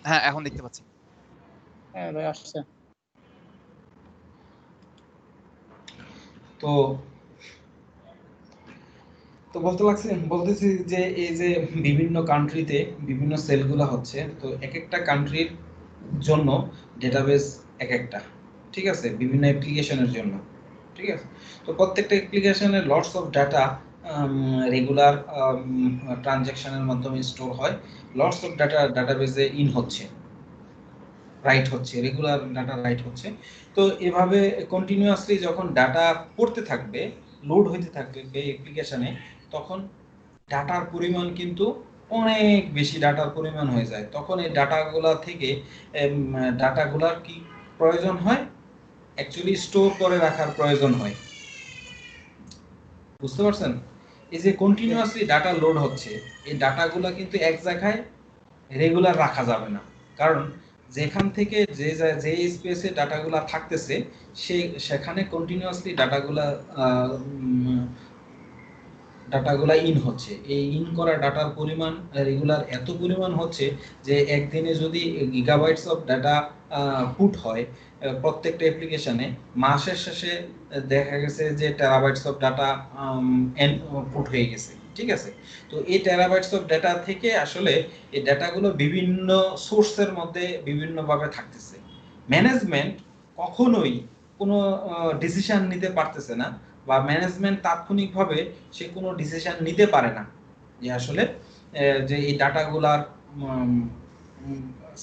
হ্যাঁ এখন দেখতে পাচ্ছি। হ্যাঁ ভাই আসছে। তো তো বলতেছি যে এই যে বিভিন্ন কান্ট্রিতে বিভিন্ন সেলগুলো হচ্ছে, তো এক একটা কান্ট্রির জন্য ডেটাবেস এক একটা, ঠিক আছে, বিভিন্ন অ্যাপ্লিকেশনের জন্য, ঠিক আছে। তো প্রত্যেকটা অ্যাপ্লিকেশনের লটস অফ ডাটা রেগুলার ট্রানজ্যাকশনের মাধ্যমে স্টোর হয়, লটস অফ ডাটা ডাটাবেসে ইন হচ্ছে, রাইট হচ্ছে, রেগুলার ডাটা রাইট হচ্ছে। তো এভাবে কন্টিনিউয়াসলি যখন ডাটা পড়তে থাকবে, লোড হইতে থাকবে অ্যাপ্লিকেশনে, তখন ডাটার পরিমাণ কিন্তু অনেক বেশি ডাটার পরিমাণ হয়ে যায়। তখন এই ডাটাগুলা থেকে ডাটাগুলার কি প্রয়োজন হয়, অ্যাকচুয়ালি স্টোর করে রাখার প্রয়োজন হয়। বুঝতে পারছেন? এই যে কন্টিনিউয়াসলি ডাটা লোড হচ্ছে, এই ডাটাগুলা কিন্তু এক জায়গায় রেগুলার রাখা যাবে না, কারণ যেখান থেকে যে স্পেসে ডাটাগুলা থাকতেছে সেখানে কন্টিনিউয়াসলি ডাটাগুলা ইন হচ্ছে। এই ইন করা ডাটার পরিমাণ রেগুলার এত পরিমাণ হচ্ছে যে একদিনে যদি গিগাবাইটস অফ ডাটা পুট হয় প্রত্যেকটা অ্যাপ্লিকেশনে, মাসের শেষে দেখা গেছে যে টেরাবাইটস অফ ডাটা পুট হয়ে গেছে, ঠিক আছে। তো এই টেরাবাইটস অফ ডাটা থেকে আসলে এই ডাটাগুলো বিভিন্ন সোর্সের মধ্যে বিভিন্নভাবে থাকতেছে। ম্যানেজমেন্ট কখনোই কোনো ডিসিশন নিতে পারতেছে না, বা ম্যানেজমেন্ট তাৎক্ষণিকভাবে সে কোনো ডিসিশন নিতে পারে না যে আসলে যে এই ডাটাগুলার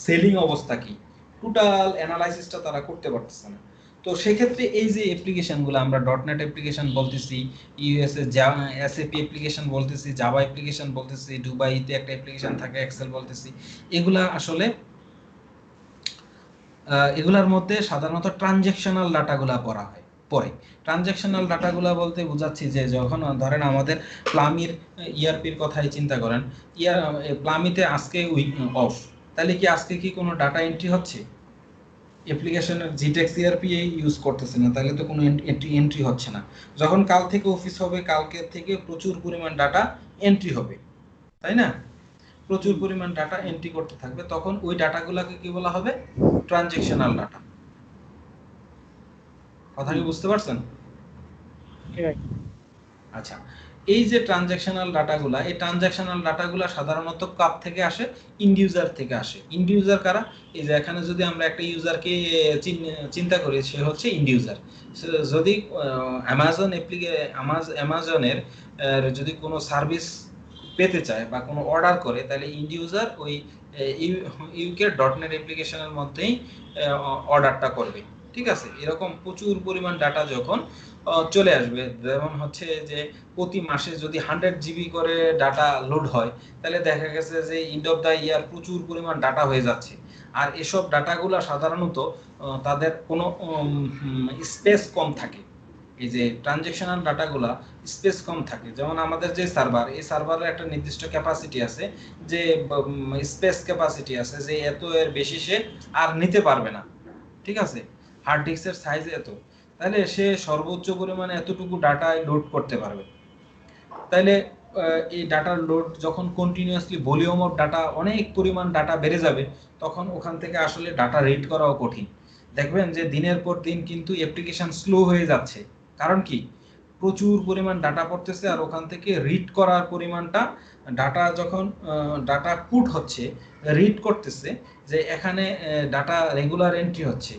সেলিং অবস্থা কি, টোটাল অ্যানালাইসিসটা তারা করতে পারতেছে না। তো সেক্ষেত্রে এই যে অ্যাপ্লিকেশনগুলো আমরা ডটনেট অ্যাপ্লিকেশন বলতেছি, ইউএসএ এসএপি অ্যাপ্লিকেশন বলতেছি, জাভা অ্যাপ্লিকেশন বলতেছি, দুবাইতে একটা অ্যাপ্লিকেশন থাকে এক্সেল বলতেছি, এগুলা আসলে এগুলার মধ্যে সাধারণত ট্রানজ্যাকশনাল ডাটাগুলা পড়া হয় পরে। ট্রানজ্যাকশনাল ডাটাগুলা বলতে বোঝাচ্ছি যে যখন ধরেন আমাদের প্লামির ইআরপির কথাই চিন্তা করেন, প্লামিতে আজকে উইক অফ, তাহলে কি আজকে কি কোনো ডাটা এন্ট্রি হচ্ছে? অ্যাপ্লিকেশনের জিটেক্স ইআরপি ইউজ করতেছে না, তাহলে তো কোনো এন্ট্রি হচ্ছে না। যখন কাল থেকে অফিস হবে, কালকে থেকে প্রচুর পরিমাণ ডাটা এন্ট্রি হবে, তাই না? প্রচুর পরিমাণ ডাটা এন্ট্রি করতে থাকবে, তখন ওই ডাটাগুলোকে কি বলা হবে? Transactional data. কথা কি বুঝতে পারছেন? আচ্ছা, এই যে ট্রানজ্যাকশনাল ডাটাগুলা, এই ট্রানজ্যাকশনাল ডাটাগুলা সাধারণত কাপ থেকে আসে? ইন্ড ইউজার থেকে আসে। ইন্ড ইউজার কারা? এই যে এখানে যদি আমরা একটা ইউজারকে চিন্তা করি, সে হচ্ছে ইন্ড ইউজার। যদি অ্যামাজনের যদি কোনো সার্ভিস পেতে চায় বা কোনো অর্ডার করে, তাহলে ইন্ড ইউজার ওই ইউকে ডটনেট অ্যাপ্লিকেশনের মধ্যেই অর্ডারটা করবে, ঠিক আছে। এরকম প্রচুর পরিমাণ ডাটা যখন চলে আসবে, যেমন হচ্ছে যে প্রতি মাসে যদি 100 জিবি করে ডাটা লোড হয়, তাহলে দেখা গেছে যে এন্ড অফ দা ইয়ার প্রচুর পরিমাণ ডাটা হয়ে যাচ্ছে। আর এসব ডাটাগুলো সাধারণত তাদের কোনো স্পেস কম থাকে। এই যে ট্রানজ্যাকশনাল ডাটাগুলা স্পেস কম থাকে, যেমন আমাদের যে সার্ভার, এই সার্ভারের একটা নির্দিষ্ট ক্যাপাসিটি আছে, যে স্পেস ক্যাপাসিটি আছে, যে এত এর বেশি সে আর নিতে পারবে না, ঠিক আছে। হার্ড ডিস্কের সাইজ এত, তাহলে সে সর্বোচ্চ পরিমাণে এতটুকু ডাটা লোড করতে পারবে। তাহলে এই ডাটার লোড যখন কন্টিনিউয়াসলি ভলিউম অফ ডাটা, অনেক পরিমাণ ডাটা বেড়ে যাবে, তখন ওখান থেকে আসলে ডাটা রিড করাও কঠিন। দেখবেন যে দিনের পর দিন কিন্তু অ্যাপ্লিকেশন স্লো হয়ে যাচ্ছে। কারণ কি? প্রচুর পরিমাণ ডাটা পড়তেছে, আর ওখান থেকে রিড করার পরিমাণটা, ডাটা যখন ডাটা পুট হচ্ছে, রিড করতেছে, যে এখানে ডাটা রেগুলার এন্ট্রি হচ্ছে,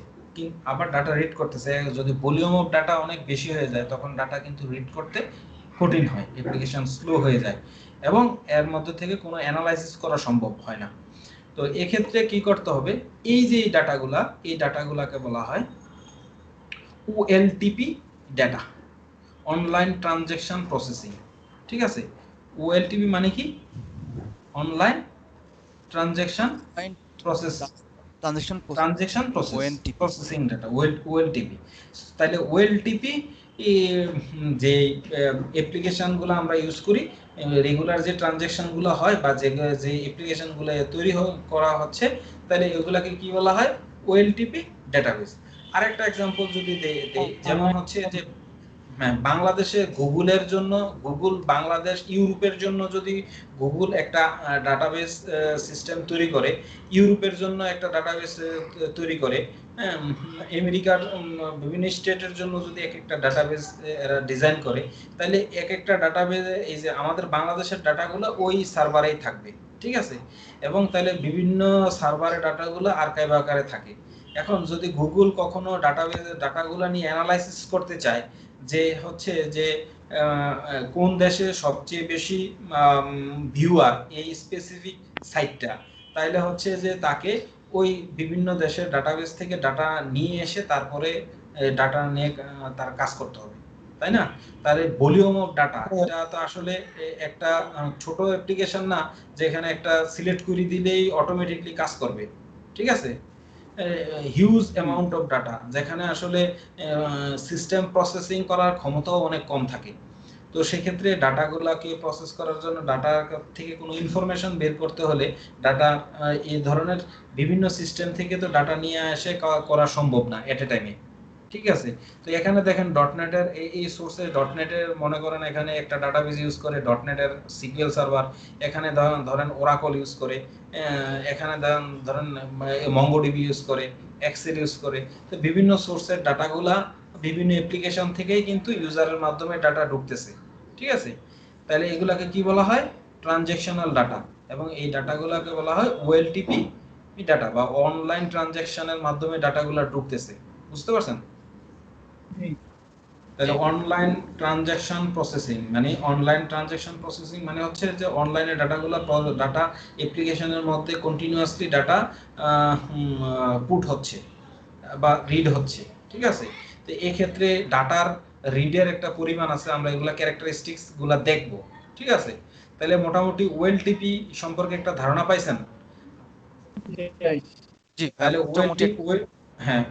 আবার ডাটা রিড করতেছে, যদি ভলিউম অফ ডাটা অনেক বেশি হয়ে যায়, তখন ডাটা কিন্তু রিড করতে কঠিন হয়, অ্যাপ্লিকেশন স্লো হয়ে যায়, এবং এর মধ্যে থেকে কোনো অ্যানালাইসিস করা সম্ভব হয় না। তো এক্ষেত্রে কি করতে হবে? এই যে এই ডাটাগুলাকে বলা হয় OLTP data, online transaction processing, ঠিক আছে। ওএলটিপি মানে কি? Online transaction processing data, OLTP. তাহলে ওএলটিপি যে অ্যাপ্লিকেশনগুলো আমরা ইউজ করি, রেগুলার যে ট্রানজ্যাকশনগুলো হয়, বা যে অ্যাপ্লিকেশনগুলো তৈরি করা হচ্ছে, তাহলে এগুলাকে কি বলা হয়? ওএলটিপি ডাটাবেস। আরেকটা এক্সাম্পল যদি দেই, যেমন হচ্ছে যে হ্যাঁ, বাংলাদেশে গুগলের জন্য, গুগল বাংলাদেশ ইউরোপের জন্য যদি গুগল একটা ডাটাবেস সিস্টেম তৈরি করে, ইউরোপের জন্য একটা ডাটাবেস তৈরি করে, হ্যাঁ, আমেরিকার বিভিন্ন স্টেটের জন্য যদি এক একটা ডাটাবেস এরা ডিজাইন করে, তাহলে এক একটা ডাটাবেস, এই যে আমাদের বাংলাদেশের ডাটাগুলো ওই সার্ভারেই থাকবে, ঠিক আছে, এবং তাহলে বিভিন্ন সার্ভারে ডাটাগুলো আর্কাইভ আকারে থাকে। এখন যদি গুগল কখনো ডাটাবেস ডাটাগুলো নিয়ে অ্যানালাইসিস করতে চায় যে হচ্ছে যে কোন দেশে সবচেয়ে বেশি ভিউয়ার এই স্পেসিফিক সাইটটা, তাইলে হচ্ছে যে তাকে ওই বিভিন্ন দেশের ডাটাবেস থেকে ডাটা নিয়ে এসে তারপরে ডাটা নিয়ে তার কাজ করতে হবে, তাই না? তাহলে ভলিউম অফ ডাটা, এটা তো আসলে একটা ছোট অ্যাপ্লিকেশন না যেখানে একটা সিলেক্ট করে দিলেই অটোমেটিকলি কাজ করবে, ঠিক আছে। হিউজ অ্যামাউন্ট অফ ডাটা, যেখানে আসলে সিস্টেম প্রসেসিং করার ক্ষমতাও অনেক কম থাকে। তো সেক্ষেত্রে ডাটাগুলোকে প্রসেস করার জন্য, ডাটা থেকে কোনো ইনফরমেশন বের করতে হলে ডাটা এই ধরনের বিভিন্ন সিস্টেম থেকে তো ডাটা নিয়ে এসে করা সম্ভব না এট এ টাইমে, ঠিক আছে। তো এখানে দেখেন ডটনেটের এই সোর্সে, ডটনেটের মনে করেন এখানে একটা ডাটাবেস ইউজ করে ডটনেটের সিকিউএল সার্ভার, এখানে ধরেন ওরাকল ইউজ করে, এখানে ধরেন মঙ্গোডিবি ইউজ করে, এক্সেল ইউজ করে। তো বিভিন্ন সোর্সের ডাটাগুলা বিভিন্ন অ্যাপ্লিকেশন থেকেই কিন্তু ইউজারের মাধ্যমে ডাটা ঢুকতেছে, ঠিক আছে। তাহলে এগুলাকে কি বলা হয়? Transactional data. এবং এই ডাটাগুলোকে বলা হয় ওএলটিপি ডাটা, বা অনলাইন ট্রানজ্যাকশনের মাধ্যমে ডাটাগুলো ঢুকতেছে, বুঝতে পারছেন? তাহলে অনলাইন ট্রানজ্যাকশন প্রসেসিং মানে, অনলাইন ট্রানজ্যাকশন প্রসেসিং মানে হচ্ছে যে অনলাইনে ডাটাগুলো, ডাটা অ্যাপ্লিকেশনের মধ্যে কন্টিনিউয়াসলি ডাটা পুট হচ্ছে বা রিড হচ্ছে, ঠিক আছে। তো এই ক্ষেত্রে ডাটার রিডের একটা পরিমাণ আছে, আমরা এগুলা ক্যারেক্টারিস্টিক্স গুলা দেখব, ঠিক আছে। তাহলে মোটামুটি ওএলটিপি সম্পর্কে একটা ধারণা পাইছেন? জি, তাহলে হ্যাঁ,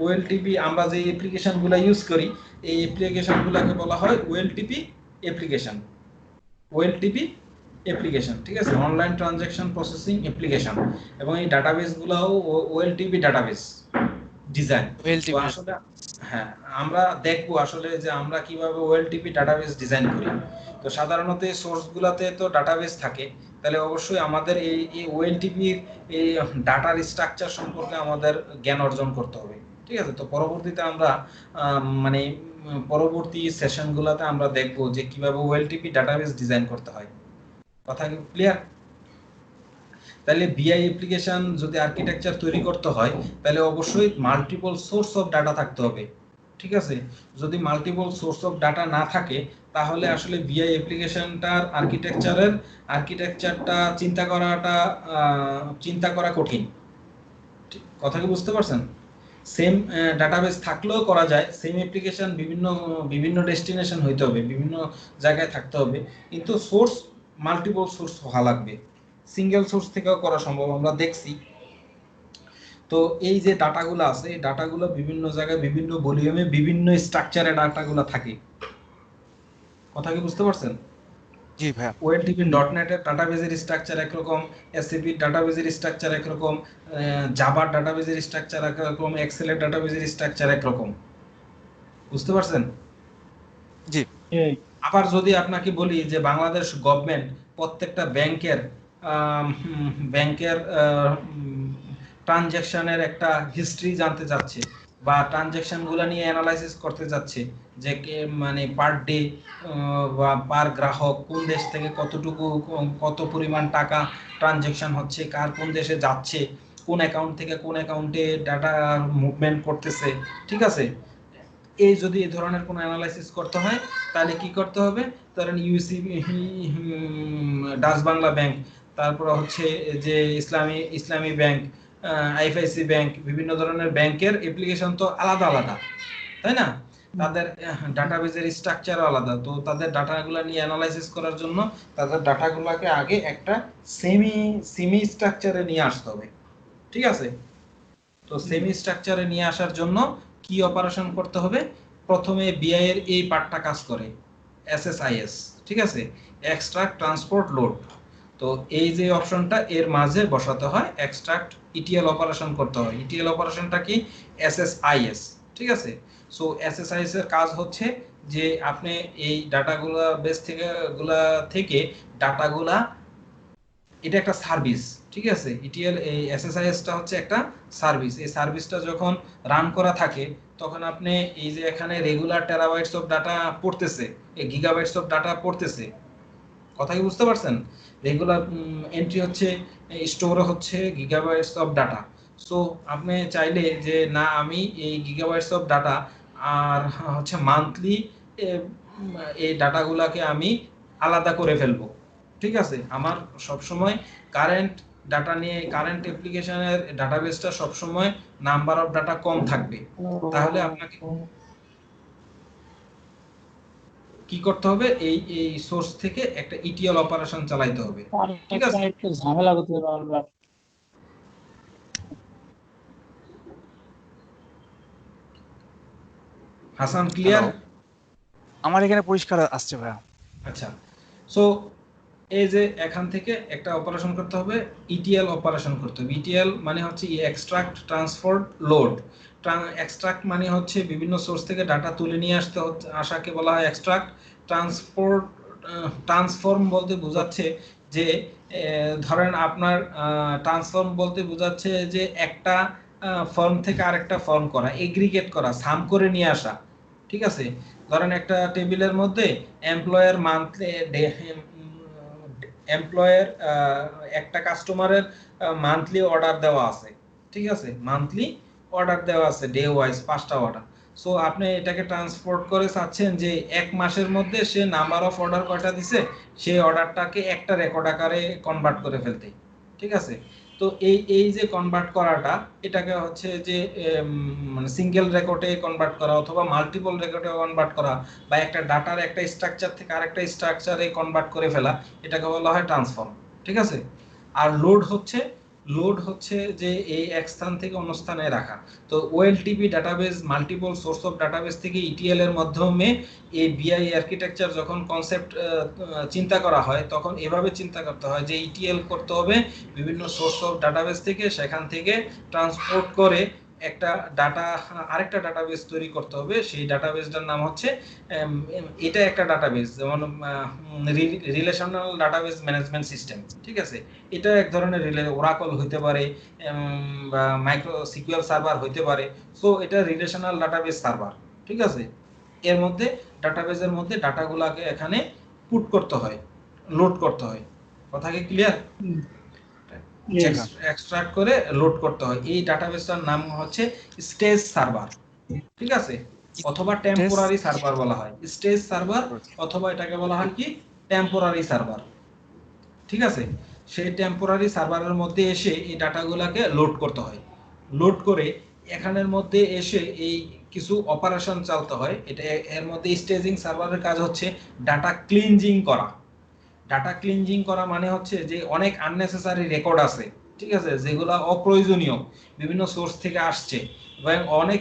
ওএলটিপি আমরা যে অ্যাপ্লিকেশনগুলো ইউজ করি, এই অ্যাপ্লিকেশনগুলোকে বলা হয় ওএলটিপি অ্যাপ্লিকেশন, ওএলটিপি অ্যাপ্লিকেশন, ঠিক আছে, অনলাইন ট্রানজ্যাকশন প্রসেসিং অ্যাপ্লিকেশন। এবং এই ডাটাবেসগুলোও ওএলটিপি ডাটাবেস ডিজাইন। তো আসলে হ্যাঁ, আমরা দেখবো আসলে যে আমরা কিভাবে ওএলটিপি ডাটাবেস ডিজাইন করি। তো সাধারণত এই সোর্সগুলোতে তো ডাটাবেস থাকে, তাহলে অবশ্যই আমাদের এই ওএলটিপি এই ডাটার স্ট্রাকচার সম্পর্কে আমাদের জ্ঞান অর্জন করতে হবে, ঠিক আছে। তো পরবর্তীতে আমরা মানে পরবর্তী সেশনগুলোতে আমরা দেখব যে কিভাবে ওএলটিপি ডাটাবেস ডিজাইন করতে হয়। কথা কি ক্লিয়ার? তাহলে বিআই অ্যাপ্লিকেশন যদি আর্কিটেকচার তৈরি করতে হয়, তাহলে অবশ্যই মাল্টিপল সোর্স অফ ডাটা থাকতে হবে, ঠিক আছে। যদি মাল্টিপল সোর্স অফ ডাটা না থাকে, তাহলে আসলে বিআই অ্যাপ্লিকেশনটার আর্কিটেকচারটা চিন্তা করা কঠিন। কথা কি বুঝতে পারছেন? সেম ডাটাবেস থাকলেও করা যায়, সেম অ্যাপ্লিকেশন বিভিন্ন ডেস্টিনেশন হইতে হবে, বিভিন্ন জায়গায় থাকতে হবে, কিন্তু সোর্স মাল্টিপল সোর্স হওয়া লাগবে। সিঙ্গেল সোর্স থেকেও করা সম্ভব, আমরা দেখছি। তো এই যে ডাটাগুলো আছে, এই ডাটাগুলো বিভিন্ন জায়গায় বিভিন্ন ভলিউমে বিভিন্ন স্ট্রাকচারে ডাটাগুলো থাকে। কথা কি বুঝতে পারছেন? জি ভাই। ওএলটিপি ডটনেট এর ডাটাবেজের স্ট্রাকচার একরকম, এসএপি ডাটাবেজের স্ট্রাকচার একরকম, জাভা ডাটাবেজের স্ট্রাকচার একরকম, এক্সেল এর ডাটাবেজের স্ট্রাকচার একরকম, বুঝতে পারছেন? জি। আবার যদি আপনাকে বলি যে বাংলাদেশ গভর্নমেন্ট প্রত্যেকটা ব্যাংকের ট্রানজ্যাকশনের একটা হিস্ট্রি জানতে চাচ্ছে, বা ট্রানজ্যাকশনগুলো নিয়ে অ্যানালাইসিস করতে যাচ্ছে, যে মানে পার ডে বা পার গ্রাহক কোন দেশ থেকে কত পরিমাণ টাকা ট্রানজ্যাকশন হচ্ছে, কার কোন দেশে যাচ্ছে, কোন অ্যাকাউন্ট থেকে কোন অ্যাকাউন্টে ডাটা মুভমেন্ট করতেছে, ঠিক আছে। এই যদি এই ধরনের কোনো অ্যানালাইসিস করতে হয়, তাহলে কি করতে হবে? ধরেন ইউসিবি, ডাচ বাংলা ব্যাংক, তারপর হচ্ছে যে ইসলামী ব্যাংক, আইএফআইসি ব্যাংক, বিভিন্ন ধরনের ব্যাংকের অ্যাপ্লিকেশন তো আলাদা আলাদা, তাই না? তাদের ডাটাবেজের স্ট্রাকচারও আলাদা। তো তাদের ডাটাগুলো নিয়ে অ্যানালাইসিস করার জন্য তাদের ডাটাগুলোকে আগে একটা সেমি স্ট্রাকচারে নিয়ে আসতে হবে, ঠিক আছে। তো সেমি স্ট্রাকচারে নিয়ে আসার জন্য কি অপারেশন করতে হবে? প্রথমে বিআই এর এই পার্টটা কাজ করে, এসএসআইএস, ঠিক আছে, এক্সট্রাক্ট ট্রান্সপোর্ট লোড। তো এই যে অপশনটা এর মাঝে বসাতে হয়, এক্সট্রাক্ট ইটিএল অপারেশন করতে হয়। ইটিএল অপারেশনটা কি? এসএসআইএস, ঠিক আছে। সো এসএসআইএস এর কাজ হচ্ছে যে আপনি এই ডাটাগুলা বেস থেকে ডাটাগুলা, এটা একটা সার্ভিস, ঠিক আছে। ইটিএল এই এসএসআইএস টা হচ্ছে একটা সার্ভিস। এই সার্ভিসটা যখন রান করা থাকে তখন আপনি এই যে এখানে রেগুলার টেরাবাইটস অফ ডাটা পড়তেছে, এই গিগাবাইটস অফ ডাটা পড়তেছে, কথা কি বুঝতে পারছেন? রেগুলার এন্ট্রি হচ্ছে, স্টোর হচ্ছে গিগাবাইটস অফ ডাটা। সো আপনি চাইলে যে না আমি এই গিগাবাইটস অফ ডাটা আর হচ্ছে মান্থলি এই ডাটাগুলোকে আমি আলাদা করে ফেলবো, ঠিক আছে। আমার সব সময় কারেন্ট ডাটা নিয়ে, কারেন্ট অ্যাপ্লিকেশনের ডাটাবেসটা সব সময় নাম্বার অফ ডাটা কম থাকবে। তাহলে আপনাকে কি করতে হবে, এই এই সোর্স থেকে একটা ইটিএল অপারেশন চালাইতে হবে, ঠিক আছে। একটু ঝামেলা করতে পারবে। হাসান ক্লিয়ার? আমার এখানে পরিষ্কার আসছে ভাইয়া। আচ্ছা, সো এই যে এখান থেকে একটা অপারেশন করতে হবে, ইটিএল অপারেশন করতে হবে। ইটিএল মানে হচ্ছে এক্সট্রাক্ট, ট্রান্সফার, লোড। এক্সট্রাক্ট মানে হচ্ছে বিভিন্ন সোর্স থেকে ডাটা তুলে নিয়ে আসাকে বলা হয় এক্সট্রাক্ট। ট্রান্সফর্ম বলতে বোঝাচ্ছে যে ধরেন আপনার ট্রান্সফর্ম বলতে বোঝাচ্ছে যে একটা ফর্ম থেকে আরেকটা ফর্ম করা, এগ্রিগেট করা, সাম করে নিয়ে আসা, ঠিক আছে। ধরেন একটা টেবিলের মধ্যে এমপ্লয়ার মান্থলি, এমপ্লয়ের একটা কাস্টমারের মান্থলি অর্ডার দেওয়া আছে, ঠিক আছে। মান্থলি অর্ডার দেওয়া আছে ডে ওয়াইজ 5টা অর্ডার। সো আপনি এটাকে ট্রান্সপোর্ট করে চাচ্ছেন যে এক মাসের মধ্যে সে নাম্বার অফ অর্ডার কয়টা দিছে সেই অর্ডারটাকে একটা রেকর্ড আকারে কনভার্ট করে ফেলতে, ঠিক আছে। তো এই যে কনভার্ট করাটা, এটাকে হচ্ছে যে মানে সিঙ্গেল রেকর্ডে কনভার্ট করা অথবা মাল্টিপল রেকর্ডে কনভার্ট করা, বা একটা ডাটার একটা স্ট্রাকচার থেকে আরেকটা স্ট্রাকচারে কনভার্ট করে ফেলা, এটাকে বলা হয় ট্রান্সফর্ম, ঠিক আছে। আর লোড হচ্ছে যে এই এক স্থান থেকে অন্য স্থানে রাখা। তো OLTP database, multiple source of database থেকে ইটিএল এর মাধ্যমে এই বিআই আর্কিটেকচার যখন কনসেপ্ট চিন্তা করা হয় তখন এভাবে চিন্তা করতে হয় যে ইটিএল করতে হবে বিভিন্ন সোর্স অফ ডাটাবেস থেকে, সেখান থেকে ট্রান্সপোর্ট করে একটা ডাটা, আরেকটা ডাটাবেস তৈরি করতে হবে। সেই ডাটাবেসটার নাম হচ্ছে এটা একটা ডাটাবেস, যেমন রিলেশনাল ডাটাবেস ম্যানেজমেন্ট সিস্টেম, ঠিক আছে। এটা এক ধরনের ওরাকল হইতে পারে, বা মাইক্রো সিকিউএল সার্ভার হইতে পারে। সো এটা রিলেশনাল ডাটাবেস সার্ভার, ঠিক আছে। এর মধ্যে ডাটাবেসের মধ্যে ডাটাগুলোকে এখানে পুট করতে হয়, লোড করতে হয়, কথা কি ক্লিয়ার? এক্সট্রাক্ট করে লোড করতে হয়। এই ডাটাবেসটার নাম হচ্ছে স্টেজ সার্ভার, ঠিক আছে, অথবা টেম্পোরারি সার্ভার বলা হয়। স্টেজ সার্ভার অথবা এটাকে বলা হয় কি টেম্পোরারি সার্ভার, ঠিক আছে। সেই টেম্পোরারি সার্ভারের মধ্যে এসে এই ডাটাগুলোকে লোড করতে হয়। লোড করে এখানের মধ্যে এসে এই কিছু অপারেশন চালাতে হয়। এটা এর মধ্যে স্টেজিং সার্ভারের কাজ হচ্ছে ডাটা ক্লিনজিং করা। ডাটা ক্লিনজিং করা মানে হচ্ছে যে অনেক আননেসেসারি রেকর্ড আছে, ঠিক আছে, যেগুলো অপ্রয়োজনীয়, বিভিন্ন সোর্স থেকে আসছে এবং অনেক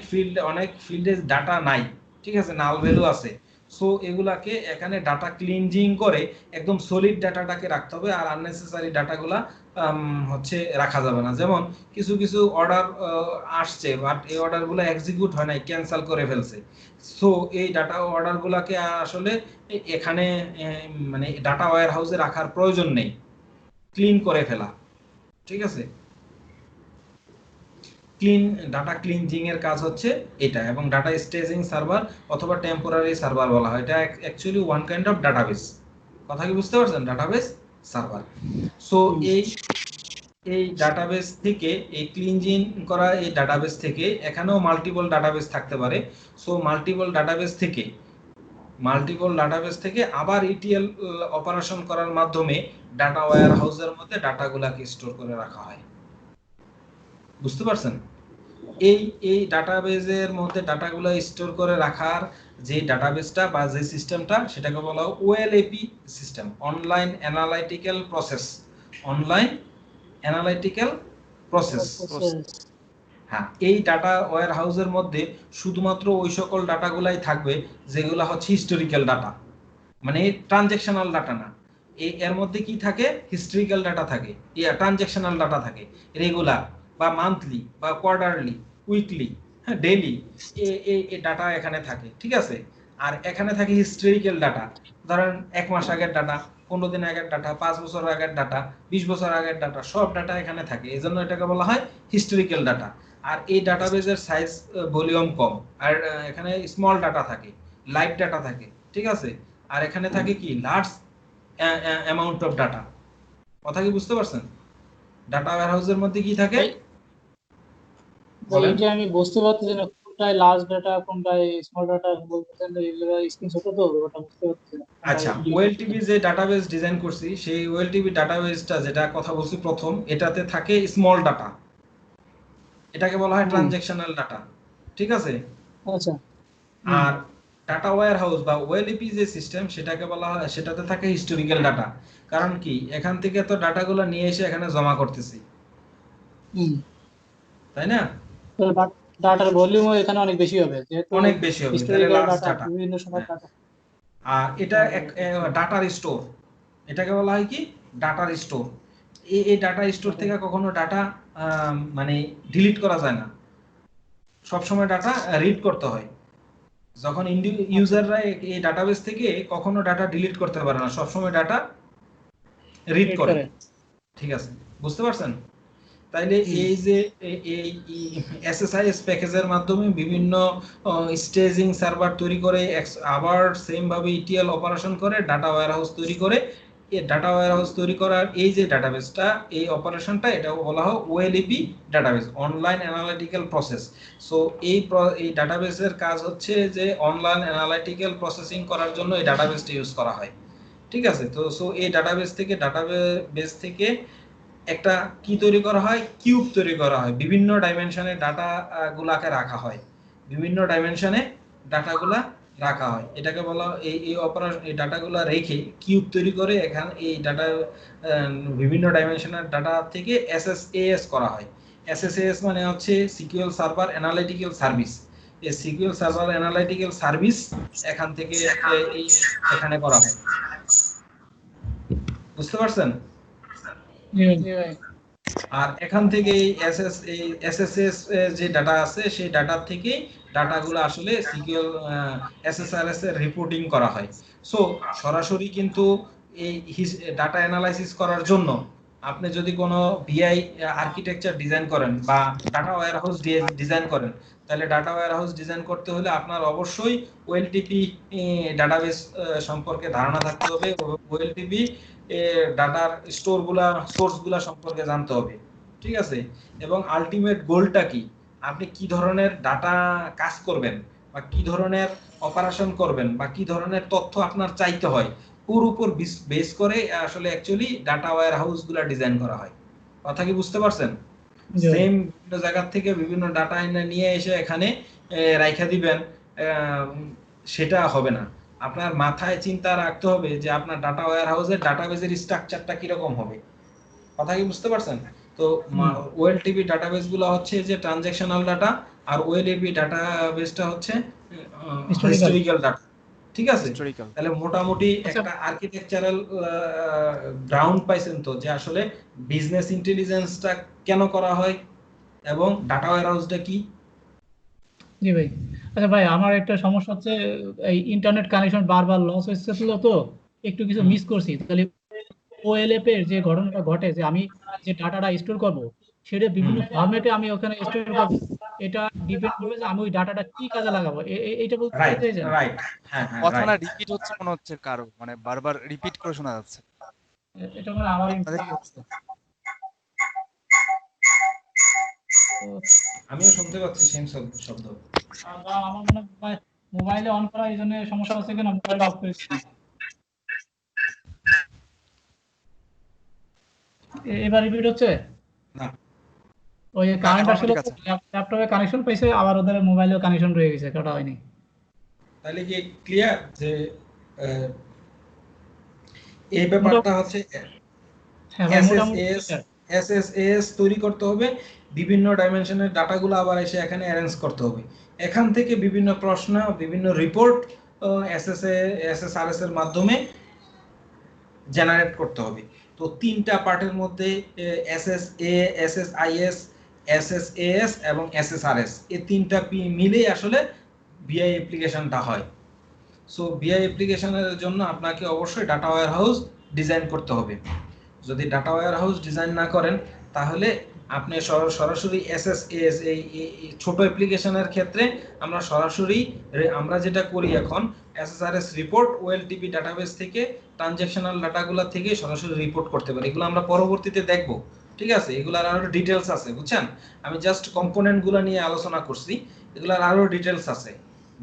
ফিল্ডে ডাটা নাই, ঠিক আছে, নাল ভ্যালু আছে। সো এগুলাকে এখানে ডাটা ক্লিনজিং করে একদম সলিড ডাটাটাকে রাখতে হবে, আর আননেসেসারি ডাটাগুলা হচ্ছে রাখা যাবে না। যেমন কিছু কিছু অর্ডার আসছে বাট এই অর্ডারগুলো এক্সিকিউট হয় নাই, ক্যান্সেল করে ফেলছে। সো এই ডাটা অর্ডারগুলোকে আসলে এখানে মানে ডাটা ওয়্যার হাউসে রাখার প্রয়োজন নেই, ক্লিন করে ফেলা, ঠিক আছে। ডাটা ক্লিনজিং এর কাজ হচ্ছে এটা, এবং ডাটা স্টেজিং সার্ভার অথবা টেম্পোরারি সার্ভার বলা হয়। এটা actually one kind of database, কথা কি বুঝতে পারছেন? Database server. সো এই ডাটাবেস থেকে, এই ক্লিনজিং করা এই ডাটাবেস থেকে এখানেও মাল্টিপল ডাটাবেস থাকতে পারে। সো মাল্টিপল ডাটাবেস থেকে আবার ইটিএল অপারেশন করার মাধ্যমে ডাটা ওয়্যার হাউসের মধ্যে ডাটাগুলোকে স্টোর করে রাখা হয়, বুঝতে পারছেন? এই ডাটাবেজের মধ্যে ডাটাগুলো স্টোর করে রাখার যে ডাটাবেসটা বা যে সিস্টেমটা, সেটাকে বলা হয় OLAP system, online analytical process. Online analytical process. হ্যাঁ, এই ডাটা ওয়্যার হাউসের মধ্যে শুধুমাত্র ওই সকল ডাটাগুলাই থাকবে যেগুলো হচ্ছে হিস্টোরিক্যাল ডাটা, মানে ট্রানজ্যাকশনাল ডাটা না। এর মধ্যে কি থাকে? হিস্টোরিক্যাল ডাটা থাকে, ট্রানজ্যাকশনাল ডাটা থাকে, রেগুলার বা মান্থলি বা কোয়ার্টারলি, উইকলি, হ্যাঁ, ডেইলি, এই ডাটা এখানে থাকে, ঠিক আছে। আর এখানে থাকে হিস্টোরিক্যাল ডাটা, ধরেন 1 মাস আগের ডাটা, 15 দিন আগের ডাটা, 5 বছর আগের ডাটা, 20 বছর আগের ডাটা, সব ডাটা এখানে থাকে, এজন্য এটাকে বলা হয় হিস্টোরিক্যাল ডাটা। আর এই ডাটাবেজের সাইজ ভলিউম কম, আর এখানে স্মল ডাটা থাকে, লাইভ ডাটা থাকে, ঠিক আছে। আর এখানে থাকে কি লার্জ অ্যামাউন্ট অফ ডাটা। কথা কি বুঝতে পারছেন? ডাটা ওয়্যারহাউসের মধ্যে কি থাকে বলেন? এই যে আমি বুঝতে পারছি যে না, কোনটায় লার্জ ডাটা কোনটায় স্মল ডাটা বলতেছেন, এগুলো স্ক্রিনশট তো ওটা বুঝতে পারছি না আচ্ছা, ওএলটিবি যে ডাটাবেস ডিজাইন করছি, সেই ওএলটিবি ডাটাবেসটা যেটা কথা বলছি প্রথম, এটাতে থাকে স্মল ডাটা, এটাকে বলা হয় ট্রানজ্যাকশনাল ডাটা, ঠিক আছে। আচ্ছা আর ডাটা ওয়্যারহাউস বা ওএলইপি যে সিস্টেম, সেটাকে বলা হয়, সেটাতে থাকে হিস্টোরিক্যাল ডাটা। কারণ কি, এখান থেকে তো ডাটাগুলো নিয়ে এসে এখানে জমা করতেছি, তাই না? তো ডাটার ভলিউমও এখানে অনেক বেশি হবে যেহেতু অনেক বেশি হবে, তাহলে হিস্টোরিক্যাল লার্জ ডাটা ডাটা। বিভিন্ন সময় ডাটা। আর এটা ডাটার স্টোর, এটাকে বলা হয় কি ডাটার স্টোর। এই ডাটা স্টোর থেকে কখনো ডাটা মানে ডিলিট করা যায় না, সব সময় ডাটা রিড করতে হয়। যখন ইউজাররা এই ডাটাবেস থেকে কখনো ডাটা ডিলিট করতে পারে না, সব সময় ডাটা রিড করে, ঠিক আছে, বুঝতে পারছেন? তাইলে এই যে এই এসএসআইএস প্যাকেজের মাধ্যমে বিভিন্ন স্টেজিং সার্ভার তৈরি করে, আবার সেম ভাবে ইটিএল অপারেশন করে, ডাটা ওয়্যারহাউস তৈরি করে। এই ডাটা ওয়্যারহাউস তৈরি করার এই যে ডাটাবেসটা, এই অপারেশনটা, এটাও বলা হয় OLAP database, online analytical process. So এই ডাটাবেসের কাজ হচ্ছে যে অনলাইন অ্যানালিটিক্যাল প্রসেসিং করার জন্য এই ডাটাবেসটা ইউজ করা হয়, ঠিক আছে। তো সো এই ডাটাবেস থেকে একটা কি তৈরি করা হয়, কিউব তৈরি করা হয়, বিভিন্ন ডাইমেনশনে ডাটা গুলাকে রাখা হয়, বিভিন্ন ডাইমেনশনে ডাটাগুলা রাখা হয়, এটাকে বলা এই অপারেশন, এই ডাটাগুলা রেখে কিউব তৈরি করে এখানে এই ডাটা বিভিন্ন ডাইমেনশনের ডাটা থেকে এসএসএএস করা হয়। এসএসএএস মানে হচ্ছে সিকিউএল সার্ভার অ্যানালিটিক্যাল সার্ভিস। এই সিকিউএল সার্ভার অ্যানালিটিক্যাল সার্ভিস এখান থেকে এখানে করা হয়, বুঝতে পারছেন? আর এখান থেকে এসএসএস যে ডাটা আছে, সেই ডাটা থেকে ডাটাগুলো আসলে সিকিউএল এসএসআরএস এর রিপোর্টিং করা হয়। সো সরাসরি কিন্তু এই ডাটা অ্যানালাইসিস করার জন্য আপনি যদি কোনো বিআই আর্কিটেকচার ডিজাইন করেন বা ডাটা ওয়্যারহাউস ডিজাইন করেন, তাহলে ডাটা ওয়্যারহাউস ডিজাইন করতে হলে আপনার অবশ্যই ওএলটিপি ডাটাবেস সম্পর্কে ধারণা থাকতে হবে, ওএলটিপি ডাটার স্টোরগুলা সোর্সগুলা সম্পর্কে জানতে হবে, ঠিক আছে। এবং আলটিমেট গোলটা কি, আপনি কি ধরনের ডাটা কাজ করবেন বা কি ধরনের অপারেশন করবেন বা কি ধরনের তথ্য আপনার চাইতে হয়, ওর উপর বেস করে আসলে অ্যাকচুয়ালি ডাটা ওয়্যারহাউসগুলা ডিজাইন করা হয়। কথা কি বুঝতে পারছেন? সেম বিভিন্ন জায়গা থেকে বিভিন্ন ডাটা নিয়ে এসে এখানে রাইখা দিবেন, সেটা হবে না। আপনার মাথায় চিন্তা রাখতে হবে যে আপনার ডাটা ওয়্যারহাউসের ডাটাবেজের স্ট্রাকচারটা কিরকম হবে। কথা কি বুঝতে পারছেন? তো ওএলটিপি ডাটাবেসগুলো হচ্ছে যে ট্রানজ্যাকশনাল ডাটা, আর ওএলটিপি ডাটাবেসটা হচ্ছে হিস্টোরিক্যাল ডাটা, ঠিক আছে। হিস্টোরিক্যাল। তাহলে মোটামুটি একটা আর্কিটেকচারাল গ্রাউন্ড পাইছেন তো, যে আসলে বিজনেস ইন্টেলিজেন্সটা কেন করা হয় এবং ডাটা ওয়্যারহাউসটা কি। জি ভাই। আচ্ছা ভাই, আমার একটা সমস্যা হচ্ছে, এই ইন্টারনেট কানেকশন বারবার লস হয়েছিল, তো একটু কিছু মিস করছি। তাহলে ওএলএপ এর যে ঘটনাটা ঘটে, যে আমি যে ডাটাটা স্টোর করব, সেটা বিভিন্ন ফরম্যাটে আমি ওখানে স্টোর করব, এটা ডিপেন্ড করবে যে আমি ওই ডাটাটা কি কাজে লাগাবো। এইটা বলতে রাইট চাইছেন? রাইট, হ্যাঁ হ্যাঁ কথা না রাইট। রিপিট হচ্ছে মনে হচ্ছে কারো, মানে বারবার রিপিট করে শোনা যাচ্ছে। এটা মানে আমার আপনাদের হচ্ছে। তো আমিও শুনতে পাচ্ছি সেম শব্দ। আমার মনে হয় মোবাইলে অন করা, এই জন্য সমস্যা হচ্ছে কিনা, মোবাইল অফ করেছি। এবার রিপিট হচ্ছে না, ওই কারেন্ট এখন আসলে ঠিক আছে। ল্যাপটপে কানেকশন পাইছে, আবার ওদের মোবাইলেও কানেকশন রয়ে গেছে, কাটা হয়নি। তাহলে কি ক্লিয়ার যে এই ব্যাপারটা হচ্ছে হ্যাঁ ভাই, মোটামুটি এসএসএস তৈরি করতে হবে, বিভিন্ন ডাইমেনশনের ডাটাগুলো আবার এসে এখানে অ্যারেঞ্জ করতে হবে, এখান থেকে বিভিন্ন প্রশ্ন, বিভিন্ন রিপোর্ট এসএসআরএস এর মাধ্যমে জেনারেট করতে হবে। তো তিনটা পার্টের মধ্যে এসএসএ, এসএসআইএস, এসএসএএস এবং এসএসআরএস, এই তিনটা মিলেই আসলে বিআই অ্যাপ্লিকেশনটা হয়। সো বিআই অ্যাপ্লিকেশনের জন্য আপনাকে অবশ্যই ডাটা ওয়্যারহাউস ডিজাইন করতে হবে। যদি ডাটা ওয়্যারহাউস ডিজাইন না করেন তাহলে আপনি সরাসরি এসএসএস এই ছোট অ্যাপ্লিকেশনের ক্ষেত্রে আমরা সরাসরি আমরা যেটা করি এখন এসএসআরএস রিপোর্ট ওএলটিপি ডাটাবেস থেকে ট্রানজ্যাকশনাল ডাটাগুলো থেকে সরাসরি রিপোর্ট করতে পারি। এগুলো আমরা পরবর্তীতে দেখব, ঠিক আছে? এগুলার আরো ডিটেলস আছে, বুঝছেন? আমি জাস্ট কম্পোনেন্টগুলো নিয়ে আলোচনা করছি, এগুলার আরো ডিটেলস আছে।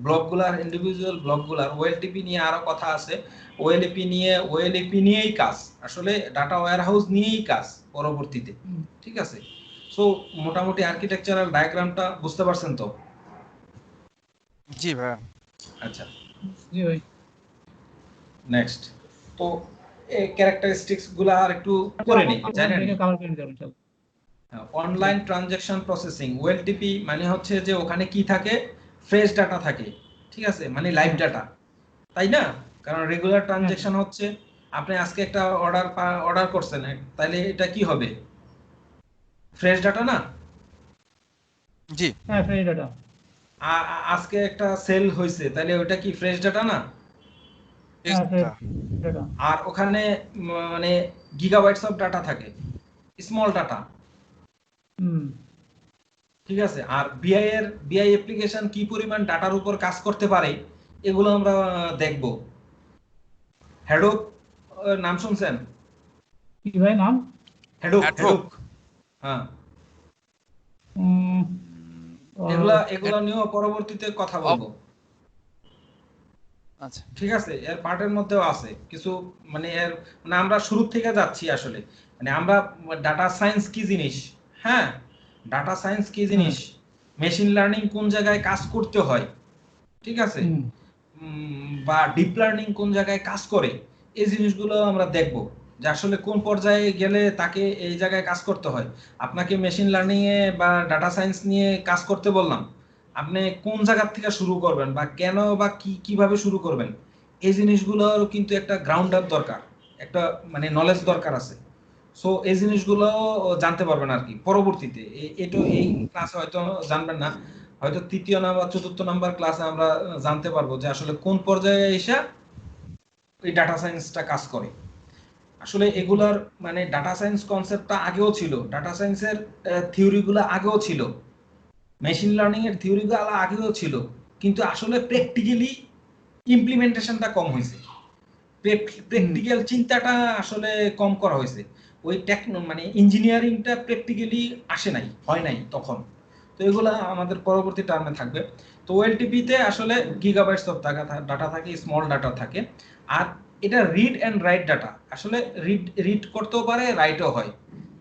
ব্লকগুলার ইন্ডিভিজুয়াল ব্লকগুলার ওএলটিপি নিয়ে আরো কথা আছে, ওএলএপি নিয়েই কাজ, আসলে ডাটা ওয়্যারহাউস নিয়েই কাজ পরবর্তীতে, ঠিক আছে? সো মোটামুটি আর্কিটেকচারাল ডায়াগ্রামটা বুঝতে পারছেন তো? জি ভাইয়া। আচ্ছা, জি ভাই। নেক্সট তো এই ক্যারেক্টারিস্টিক্স গুলা আর একটু করে নিই, জানেন? কভার করে নিতে ইনশাআল্লাহ। অনলাইন ট্রানজ্যাকশন প্রসেসিং, ওএলটিপি মানে হচ্ছে যে ওখানে কি থাকে, ফ্রেশ ডাটা থাকে, ঠিক আছে? মানে লাইভ ডাটা, তাই না? কারণ রেগুলার ট্রানজ্যাকশন হচ্ছে আপনি আজকে একটা অর্ডার করছেন, তাহলে এটা কি হবে, ফ্রেশ ডাটা না? জি। হ্যাঁ, ফ্রেশ ডাটা। আজকে একটা সেল হয়েছে, তাহলে ওটা কি ফ্রেশ ডাটা না? হ্যাঁ, ফ্রেশ ডাটা। আর ওখানে মানে গিগাবাইটস অফ ডাটা থাকে, স্মল ডাটা, ঠিক আছে? আর বিআই অ্যাপ্লিকেশন কি পরিমাণ ডাটার উপর কাজ করতে পারে এগুলো আমরা দেখব। হ্যাডোপ নাম শুনছেন? কি ভাই নাম? হ্যাডোপ, হ্যাঁ। এগুলা নিয়েও পরবর্তীতে কথা বলবো। আচ্ছা, ঠিক আছে, এর পার্টের মধ্যেও আছে কিছু, মানে আমরা শুরু থেকে যাচ্ছি আসলে, মানে আমরা ডাটা সায়েন্স কি জিনিস, হ্যাঁ, ডাটা সায়েন্স কি জিনিস, মেশিন লার্নিং কোন জায়গায় কাজ করতে হয়, ঠিক আছে, বা ডিপ লার্নিং কোন জায়গায় কাজ করে, এই জিনিসগুলো আমরা দেখব যে আসলে কোন পর্যায়ে গেলে তাকে এই জায়গায় কাজ করতে হয়। আপনাকে মেশিন লার্নিং এ বা ডাটা সায়েন্স নিয়ে কাজ করতে বললাম, আপনি কোন জায়গা থেকে শুরু করবেন বা কেন বা কিভাবে শুরু করবেন, এই জিনিসগুলোর কিন্তু একটা গ্রাউন্ডার দরকার, একটা মানে নলেজ দরকার আছে। সো এই জিনিসগুলো জানতে পারবেন আর কি পরবর্তীতে। এটা এই ক্লাসে হয়তো জানবেন না, হয়তো তৃতীয় না বা চতুর্থ নাম্বার ক্লাসে আমরা জানতে পারবো যে আসলে কোন পর্যায়ে এসে এই ডাটা সায়েন্সটা কাজ করে। আসলে এগুলার মানে ডাটা সায়েন্স কনসেপ্টটা আগেও ছিল, ডাটা সায়েন্সের থিওরিগুলো আগেও ছিল, মেশিন লার্নিং এর থিওরিগুলো আগেও ছিল, কিন্তু আসলে প্র্যাকটিক্যালি ইমপ্লিমেন্টেশনটা কম হয়েছে, প্র্যাকটিক্যাল চিন্তাটা আসলে কম করা হয়েছে, ওই মানে ইঞ্জিনিয়ারিংটা প্র্যাকটিক্যালি আসে নাই, হয় নাই তখন। তো এগুলা আমাদের পরবর্তী টার্মে থাকবে। তো ওএলটিপি তে আসলে গিগাবাইটস অফ ডাটা থাকে, স্মল ডাটা থাকে, আর এটা রিড এন্ড রাইট ডাটা, আসলে রিড করতেও পারে, রাইটও হয়।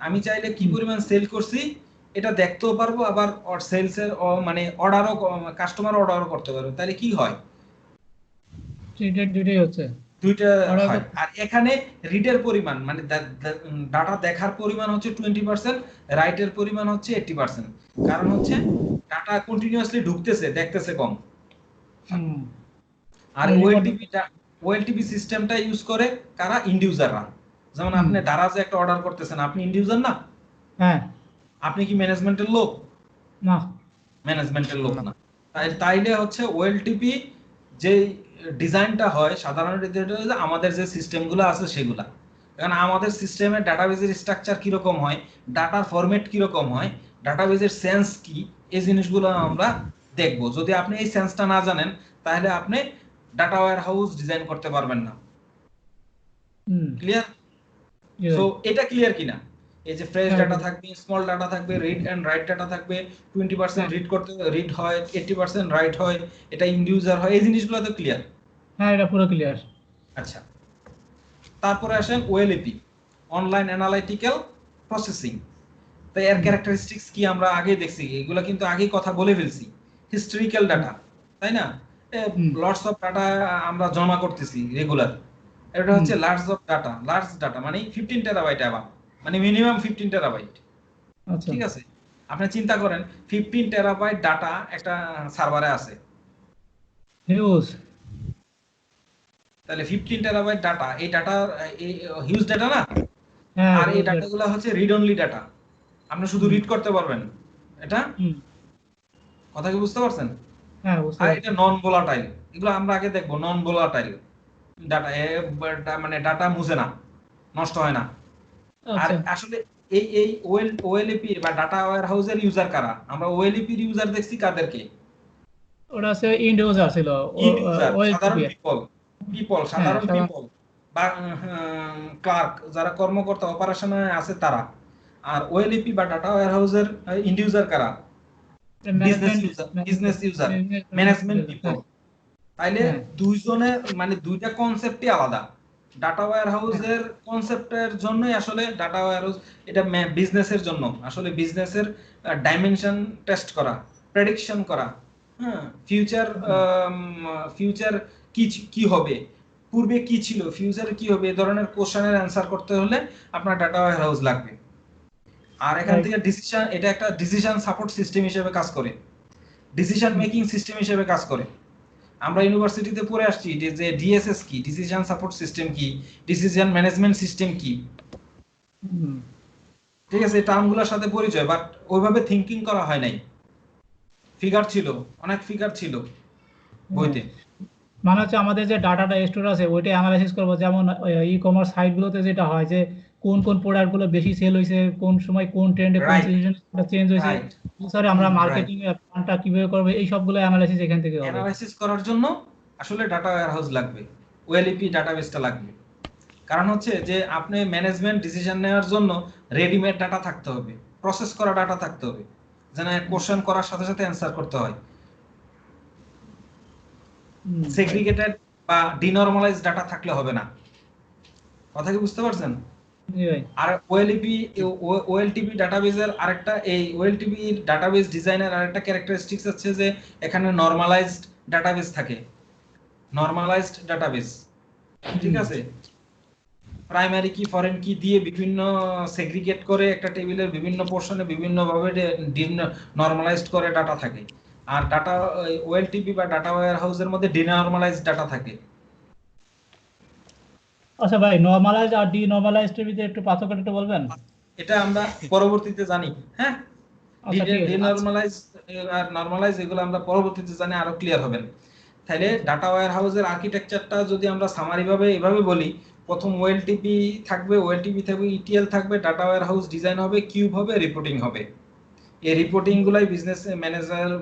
আমি চাইলে কি পরিমাণ সেল করছি এটা দেখতেও পারবো, আবার সেলস এর মানে অর্ডারও, কাস্টমার অর্ডারও করতে পারবো, তাহলে কি হয়, দুইটাই হচ্ছে, দুইটা হয়। আর এখানে রিডের পরিমাণ মানে ডাটা দেখার পরিমাণ হচ্ছে 20%, রাইটের পরিমাণ হচ্ছে 80%, কারণ হচ্ছে ডাটা কন্টিনিউয়াসলি ঢুকতেছে, দেখতেছে কম। আর ওএলটিপি সিস্টেমটা ইউজ করে কারা, ইন্ডিউজাররা। যেমন আপনি দারাজে একটা অর্ডার করতেছেন, আপনি ইন্ডিউজার না? হ্যাঁ। আপনি কি ম্যানেজমেন্টের লোক? না, ম্যানেজমেন্টের লোক না। তাইলে হচ্ছে ওএলটিপি যে ডিজাইনটা হয় সাধারণত আমাদের যে সিস্টেমগুলো আছে সেগুলা, কারণ আমাদের সিস্টেমের ডাটাবেজের স্ট্রাকচার কিরকম হয়, ডাটার ফরম্যাট কিরকম হয়, ডাটাবেজের সেন্স কি, এই জিনিসগুলো আমরা দেখব। যদি আপনি এই সেন্সটা না জানেন তাহলে আপনি ডাটা ওয়্যারহাউস ডিজাইন করতে পারবেন না। ক্লিয়ার? সো এটা ক্লিয়ার কিনা? এই যে ফ্রেশ ডাটা থাকবে, স্মল ডাটা থাকবে, রিড এন্ড রাইট ডাটা থাকবে, 20% রিড হয়, 80% রাইট হয়, এটা ইন্ডিউজার হয়, এই জিনিসগুলো তো ক্লিয়ার? হ্যাঁ, এটা পুরো ক্লিয়ার। আচ্ছা, তারপরে আসেন ওএলএপি, অনলাইন অ্যানালিটিক্যাল প্রসেসিং। তো এর ক্যারেক্টারিস্টিক্স কি আমরা আগে দেখছি, এগুলো কিন্তু আগেই কথা বলে ফেলছি। হিস্টোরিক্যাল ডাটা, তাই না? লটস অফ ডাটা আমরা জমা করতেছি রেগুলার, এটা হচ্ছে লার্জ ডাটা মানে 15 টেরাবাইট, আবার মানে মিনিমাম 15 টেরাবাইট। আচ্ছা, ঠিক আছে, আপনি চিন্তা করেন 15 টেরাবাইট ডাটা একটা সার্ভারে আছে, হিউজ। তাহলে 15 টেরাবাইট ডাটা, এই ডাটা হিউজ ডাটা না? আর এই ডাটাগুলো হচ্ছে রিড অনলি ডাটা, আপনি শুধু রিড করতে পারবেন। এটা কথা কি বুঝতে পারছেন? হ্যাঁ বুঝতে আর পারছি। এটা নন ভোলাটাইল, এগুলো আমরা আগে দেখবো। নন ভোলাটাইল ডাটা, মানে ডাটা মুছে না, নষ্ট হয় না। আর আচ্ছা, আসলে এই ওএলএপি বা ডাটা ওয়্যার হাউসের ইউজার কারা? আমরা ওএলএপি ইউজার দেখছি কাদেরকে? ওটা হচ্ছে ইন্ড ইউজার ছিল, ইন্ড ইউজার, সাধারণ ওএলটিপি। পিপল, হ্যাঁ সাধারণ সাধারণ পিপল বা ক্লার্ক, যারা কর্মকর্তা অপারেশনে আছে তারা। আর ওএলএপি বা ডাটা ওয়্যার হাউসের ইন্ড ইউজার কারা? Business management, user, business user, management management. People. তাইলে হ্যাঁ দুইজনের মানে দুইটা কনসেপ্টই আলাদা। ডাটা ওয়্যার হ্যাঁ হাউসের কনসেপ্টের জন্যই আসলে ডাটা ওয়্যার হাউস, এটা বিজনেসের জন্য আসলে বিজনেসের ডাইমেনশন টেস্ট করা, প্রেডিকশন করা, হ্যাঁ, ফিউচার, ফিউচার কি কি হবে, পূর্বে কি ছিল, ফিউচারে কি হবে, এই ধরনের কোশ্চেনের অ্যান্সার করতে হলে আপনার ডাটা ওয়্যার হাউস লাগবে। আর এখান রাইট। থেকে ডিসিশন, এটা একটা ডিসিশন সাপোর্ট সিস্টেম হিসেবে কাজ করে, ডিসিশন মেকিং সিস্টেম হিসেবে কাজ করে। আমরা ইউনিভার্সিটিতে পড়ে আসছি যে ডিএসএস কি, ডিসিশন সাপোর্ট সিস্টেম কি, ডিসিশন ম্যানেজমেন্ট সিস্টেম কি, ঠিক আছে, এই টার্মগুলোর সাথে পরিচয়, বাট ওইভাবে থিঙ্কিং করা হয় নাই। ফিগার ছিল, অনেক ফিগার ছিল বইতে। মানে হচ্ছে আমাদের যে ডাটাটা স্টোর আছে ওইটা অ্যানালাইসিস করবো, যেমন ই কমার্স সাইটগুলোতে যেটা হয় যে কোন কোন প্রোডাক্টগুলো বেশি সেল হয়েছে, কোন সময় কোন ট্রেন্ডে কোন রাইট, সিচুয়েশনে চেঞ্জ হয়েছে, রাইট, স্যার আমরা রাইট। মার্কেটিং এর প্ল্যানটা কিভাবে করবো, এই সবগুলো অ্যানালাইসিস এখান থেকে হবে। অ্যানালাইসিস করার জন্য আসলে ডাটা ওয়্যারহাউস লাগবে, ওএলইপি ডাটাবেসটা লাগবে। কারণ হচ্ছে যে আপনি ম্যানেজমেন্ট ডিসিশন নেওয়ার জন্য রেডিমেড ডাটা থাকতে হবে, প্রসেস করা ডাটা থাকতে হবে, যেন কোশ্চেন করার সাথে সাথে অ্যান্সার করতে হয়। সেগ্রিগেটেড বা ডিনরমালাইজ ডাটা থাকলে হবে না। কথা কি বুঝতে পারছেন? জি ভাই। আর ওএলটিপি ডাটাবেজের আরেকটা, এই ওএলটিপি ডাটাবেস ডিজাইনের আরেকটা ক্যারেক্টারিস্টিক্স আছে যে এখানে নরমালাইজড ডাটাবেস থাকে, নরমালাইজড ডাটাবেস, ঠিক আছে, প্রাইমারি কি ফরেন কি দিয়ে বিভিন্ন সেগ্রিগেট করে একটা টেবিলের বিভিন্ন পোর্শনে বিভিন্নভাবে নরমালাইজড করে ডাটা থাকে। আর ডাটা ওএলটিপি বা ডাটা ওয়্যার হাউসের মধ্যে ডিনরমালাইজড ডাটা থাকে। আচ্ছা ভাই, নরমালাইজড আর ডিনরমালাইজড এর ভিতরে একটু পার্থক্যটা একটু বলবেন? এটা আমরা পরবর্তীতে জানি, হ্যাঁ। আচ্ছা ঠিক আছে। ডিনরমালাইজ আর নরমালাইজ এগুলো আমরা পরবর্তীতে জানি, আরো ক্লিয়ার হবেন। তাহলে ডাটা ওয়্যার হাউসের আর্কিটেকচারটা যদি আমরা সামারি ভাবে এভাবে বলি, প্রথম ওএলটিপি থাকবে, ইটিএল থাকবে, ডাটা ওয়্যার হাউস ডিজাইন হবে, কিউব হবে, রিপোর্টিং হবে। এই রিপোর্টিং গুলাই বিজনেস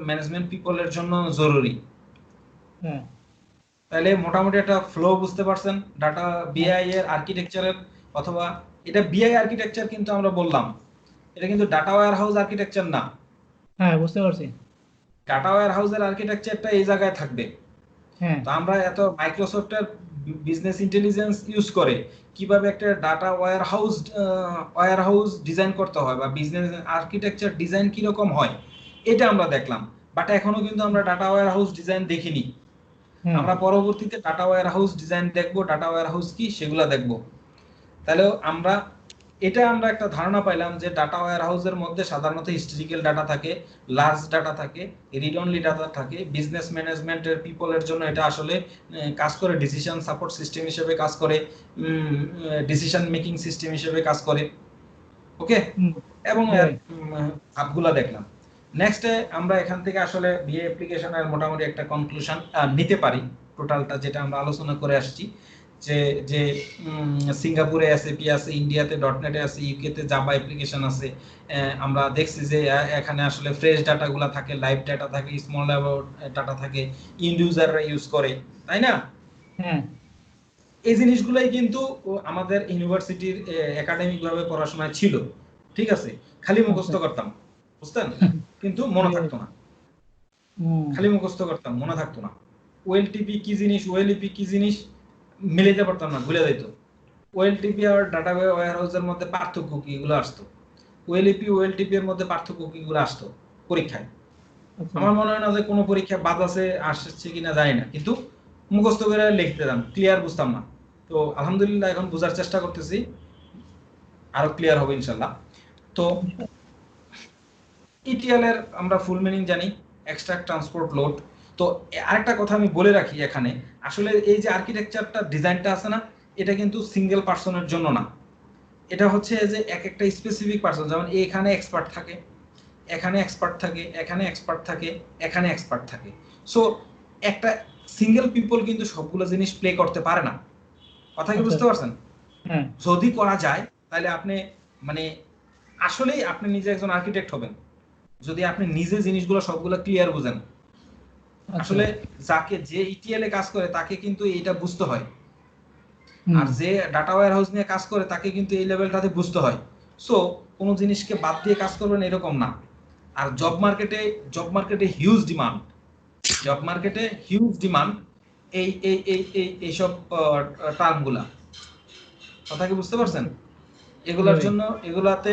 ম্যানেজমেন্ট পিপলের জন্য জরুরি। হ্যাঁ তাহলে মোটামুটি একটা ফ্লো বুঝতে পারছেন ডাটা বিআই এর আর্কিটেকচারের, অথবা এটা বিআই আর্কিটেকচার কিন্তু আমরা বললাম, এটা কিন্তু ডাটা ওয়্যার হাউস আর্কিটেকচার না। হ্যাঁ বুঝতে পারছি। ডাটা ওয়্যার হাউসের আর্কিটেকচারটা এই জায়গায় থাকবে। হ্যাঁ তো আমরা এত মাইক্রোসফটের বিজনেস ইন্টেলিজেন্স ইউজ করে কিভাবে একটা ডাটা ওয়্যার হাউস ডিজাইন করতে হয় বা বিজনেস আর্কিটেকচার ডিজাইন কি রকম হয়, এটা আমরা দেখলাম। বাট এখনো কিন্তু আমরা ডাটা ওয়্যার হাউস ডিজাইন দেখিনি। হ্যাঁ আমরা পরবর্তীতে ডাটা ওয়্যার হাউস ডিজাইন দেখব, ডাটা ওয়্যার হাউস কি সেগুলো দেখব। তাহলে আমরা একটা ধারণা পাইলাম যে ডাটা ওয়্যার হাউসের মধ্যে সাধারণত হিস্টোরিক্যাল ডাটা থাকে, লার্জ ডাটা থাকে, রিড অনলি ডাটা থাকে। বিজনেস ম্যানেজমেন্টের পিপলের জন্য এটা আসলে কাজ করে ডিসিশন সাপোর্ট সিস্টেম হিসেবে কাজ করে, ডিসিশন মেকিং সিস্টেম হিসেবে কাজ করে। ওকে, এবং আপগুলা দেখলাম। নেক্সটে আমরা এখান থেকে আসলে বিএ অ্যাপ্লিকেশনের মোটামুটি একটা কনক্লুশন নিতে পারি, টোটালটা যেটা আমরা আলোচনা করে আসছি, যে যে সিঙ্গাপুরে এসএপি আছে, ইন্ডিয়াতে ডটনেটে আছে, ইউকেতে জাভা অ্যাপ্লিকেশন আছে। আমরা দেখছি যে এখানে আসলে ফ্রেশ ডাটাগুলো থাকে, লাইভ ডাটা থাকে, স্মল ডাটা থাকে, ইন্ড ইউজাররা ইউজ করে, তাই না? হ্যাঁ এই জিনিসগুলাই কিন্তু আমাদের ইউনিভার্সিটির একাডেমিক ভাবে পড়াশোনায় ছিল, ঠিক আছে, খালি মুখস্থ করতাম, বুঝতেন, কিন্তু মনে থাকতো না। খালি মুখস্থ করতাম, মনে থাকতো না। ওএলটিপি কি জিনিস, ওএলইপি কি জিনিস মিলাইতে পারতাম না, ভুলে যাইতো। ওএলটিপি আর ডাটা ওয়্যার হাউসের মধ্যে পার্থক্য কি, এগুলো আসতো। ওএলটিপি এর মধ্যে পার্থক্য কি, এগুলো আসতো পরীক্ষায়। আমার মনে হয় না যে কোনো পরীক্ষায় বাদ আসছে কিনা জানি না, কিন্তু মুখস্থ করে লিখতে দিতাম, ক্লিয়ার বুঝতাম না। তো আলহামদুলিল্লাহ এখন বোঝার চেষ্টা করতেছি, আরো ক্লিয়ার হবে ইনশাল্লাহ। তো ইটিএল এর আমরা ফুল মিনিং জানি, এক্সট্রাক্ট ট্রান্সপোর্ট লোড। তো আরেকটা কথা আমি বলে রাখি এখানে, আসলে এই যে আর্কিটেকচারটা ডিজাইনটা আছে না, এটা কিন্তু সিঙ্গেল পার্সনের জন্য না। এটা হচ্ছে যে এক একটা স্পেসিফিক পার্সন, যেমন এখানে এক্সপার্ট থাকে, এখানে এক্সপার্ট থাকে, এখানে এক্সপার্ট থাকে, এখানে এক্সপার্ট থাকে। সো একটা সিঙ্গেল পিপল কিন্তু সবগুলো জিনিস প্লে করতে পারে না। কথা কি আচ্ছা বুঝতে পারছেন? হ্যাঁ যদি করা যায় তাহলে আপনি মানে আসলেই আপনি নিজে একজন আর্কিটেক্ট হবেন, যদি আপনি নিজে জিনিসগুলো সবগুলো ক্লিয়ার বুঝেন। আচ্ছা আসলে যাকে যে ইটিএল এ কাজ করে তাকে কিন্তু এটা বুঝতে হয়, আর হুম যে ডাটা ওয়্যার হাউস নিয়ে কাজ করে তাকে কিন্তু এই লেভেলটাতে বুঝতে হয়। সো কোনো জিনিসকে বাদ দিয়ে কাজ করবেন এরকম না। আর জব মার্কেটে হিউজ ডিমান্ড, জব মার্কেটে হিউজ ডিমান্ড এইসব টার্মগুলা। কথা কি বুঝতে পারছেন? জি এগুলার ভাই জন্য এগুলাতে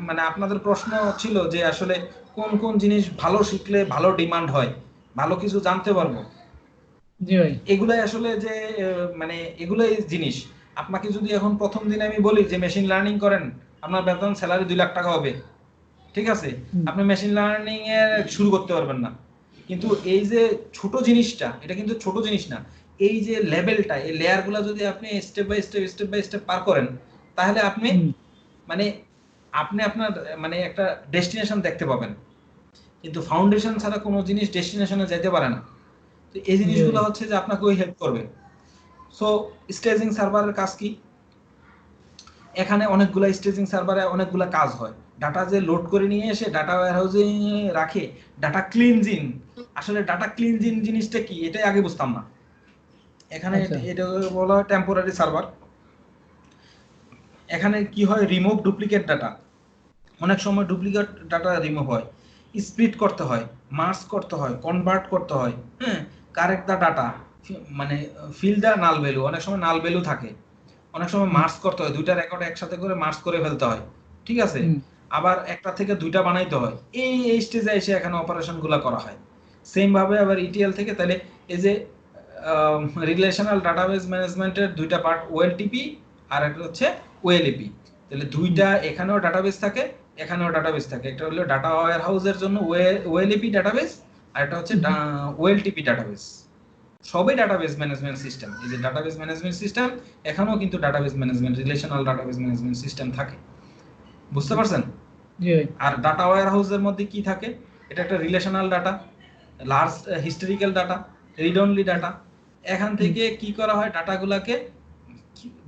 মানে আপনাদের প্রশ্ন ছিল যে আসলে কোন কোন জিনিস ভালো শিখলে ভালো ডিমান্ড হয়, ভালো কিছু জানতে পারবো। জি ভাই এগুলাই আসলে যে মানে এগুলাই জিনিস। আপনাকে যদি এখন প্রথম দিনে আমি বলি যে মেশিন লার্নিং করেন, আপনার বেতন স্যালারি 2 লাখ টাকা হবে, ঠিক আছে, হুম আপনি মেশিন লার্নিং এ শুরু করতে পারবেন না। কিন্তু এই যে ছোট জিনিসটা, এটা কিন্তু ছোট জিনিস না, এই যে লেভেলটা, এই লেয়ারগুলো যদি আপনি স্টেপ বাই স্টেপ পার করেন, তাহলে আপনি হুম মানে আপনি আপনার মানে একটা ডেস্টিনেশন দেখতে পাবেন। কিন্তু ফাউন্ডেশন ছাড়া কোনো জিনিস ডেস্টিনেশনে যেতে পারে না। তো এই জি জিনিসগুলো ভাই হচ্ছে যে আপনাকে ওই হেল্প করবে। সো স্টেজিং সার্ভারের কাজ কি? এখানে অনেকগুলা স্টেজিং সার্ভারে অনেকগুলা কাজ হয়। ডাটা যে লোড করে নিয়ে এসে ডাটা ওয়্যারহাউসে রাখে, ডাটা ক্লিনজিং। আসলে ডাটা ক্লিনজিং জিনিসটা কি এটাই আগে বুঝতাম না। এখানে আচ্ছা এটা বলা হয় টেম্পোরারি সার্ভার। এখানে কি হয়, রিমুভ ডুপ্লিকেট ডাটা। অনেক সময় ডুপ্লিকেট ডাটা রিমুভ হয়, স্প্লিট করতে হয়, মার্জ করতে হয়, কনভার্ট করতে হয়, হ্যাঁ, কারেক্ট দা ডাটা, মানে ফিল দা নাল ভ্যালু। অনেক সময় নাল ভ্যালু থাকে, অনেক সময় হুম মার্জ করতে হয়, দুইটা রেকর্ড একসাথে করে মার্জ করে ফেলতে হয়, ঠিক আছে, হুম আবার একটা থেকে দুইটা বানাইতে হয়। এই স্টেজে এসে এখানে অপারেশনগুলো করা হয়। সেম ভাবে আবার ইটিএল থেকে তাহলে এই যে রিলেশনাল ডাটাবেস ম্যানেজমেন্টের দুইটা পার্ট, ওএলটিপি আর একটা হচ্ছে ওএলএপি। তাহলে হুম দুইটা, এখানেও ডাটাবেস থাকে, এখানেও ডাটাবেস থাকে। একটা হলো ডাটা ওয়্যার হাউসের জন্য ওএলএপি ডাটাবেস, আর একটা হচ্ছে হুম ওএলটিপি ডাটাবেস। সবই ডাটাবেস ম্যানেজমেন্ট সিস্টেম। এই যে ডাটাবেস ম্যানেজমেন্ট সিস্টেম, এখানেও কিন্তু database management, relational database management system থাকে। বুঝতে পারছেন? জি ভাই আর ডাটা ওয়্যার হাউসের মধ্যে কি থাকে? এটা একটা relational data, large historical data, read only data. এখান হুম থেকে কি করা হয়, ডাটাগুলোকে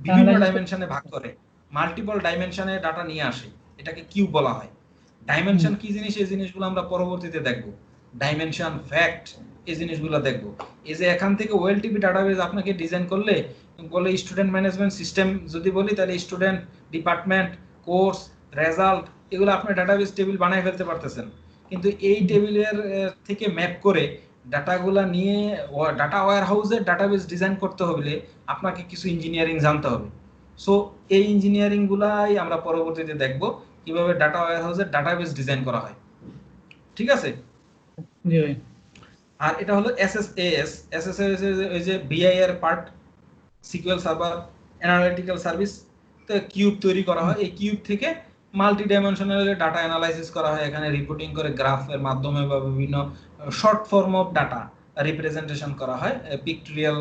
বিভিন্ন অ্যানালাইসিস ডাইমেনশনে ভাগ করে মাল্টিপল ডাইমেনশনে ডাটা নিয়ে আসে। এটাকে কিউব বলা হয়। হুম ডাইমেনশন কি জিনিস এই জিনিসগুলো আমরা পরবর্তীতে দেখব। ডাইমেনশন, ফ্যাক্ট, এই জিনিসগুলো দেখব। এই যে এখান থেকে ওএলটিপি ডাটাবেস আপনাকে ডিজাইন করলে বলে স্টুডেন্ট ম্যানেজমেন্ট সিস্টেম যদি বলি, তাহলে স্টুডেন্ট, ডিপার্টমেন্ট, কোর্স, রেজাল্ট, এগুলো আপনি ডাটাবেস টেবিল বানায় ফেলতে পারতেছেন। কিন্তু এই হুম টেবিলের থেকে ম্যাপ করে ডাটাগুলা নিয়ে ডাটা ওয়্যার হাউসের ডাটাবেস ডিজাইন করতে হলে আপনাকে কিছু ইঞ্জিনিয়ারিং জানতে হবে। সো এই ইঞ্জিনিয়ারিং গুলাই আমরা পরবর্তীতে দেখব কিভাবে ডাটা ওয়্যার হাউসের ডাটাবেস ডিজাইন করা হয়, ঠিক আছে। জি ভাই আর এটা হলো এসএসএএস। এসএসএএস এই যে বিআই এর part, SQL server, analytical service. তো কিউব তৈরি করা হয়, এই কিউব থেকে মাল্টি ডাইমেনশনাল ডাটা অ্যানালাইসিস করা হয়, এখানে রিপোর্টিং করে গ্রাফের মাধ্যমে বা বিভিন্ন short form of data representation করা হয়। পিকটোরিয়াল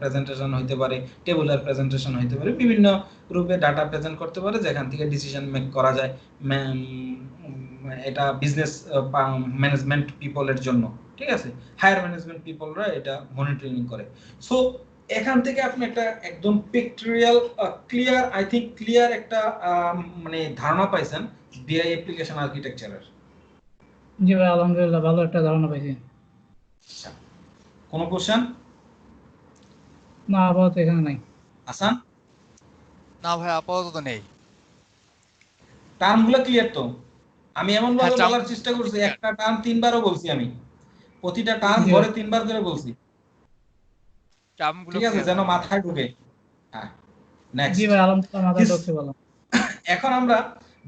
প্রেজেন্টেশন হইতে পারে, টেবুলার প্রেজেন্টেশন হইতে পারে, বিভিন্ন রূপে ডাটা প্রেজেন্ট করতে পারে যেখান থেকে ডিসিশন মেক করা যায়। এটা বিজনেস ম্যানেজমেন্ট পিপলের জন্য, ঠিক আছে, হায়ার ম্যানেজমেন্ট পিপলরা এটা মনিটরিং করে। সো এখান থেকে আপনি একটা একদম পিকটোরিয়াল ক্লিয়ার, আই থিংক ক্লিয়ার একটা মানে ধারণা পাইছেন বিআই অ্যাপ্লিকেশন আর্কিটেকচারের। জি ভাই আলহামদুলিল্লাহ ভালো একটা ধারণা পাইছি। আচ্ছা, কোনো কোশ্চেন? না আপাতত এখানে নাই। আসান, না ভাই আপাতত নেই। টার্মগুলো ক্লিয়ার তো? আমি এমন হ্যাঁ, ভাবে বলার টার্মগুলো চেষ্টা মোটামুটি করছি, ক্লিয়ার। একটা টার্ম 3বারও বলছি আমি, প্রতিটা টার্ম জি ভাই ঘরে 3বার করে বলছি, টার্মগুলো ঠিক আছে, ক্লিয়ার যেন ভাই। মাথায় ঢুকে। হ্যাঁ, জি নেক্সট। ভাই আলহামদুলিল্লাহ মাথায় ঢুকছে ভালো। এখন আমরা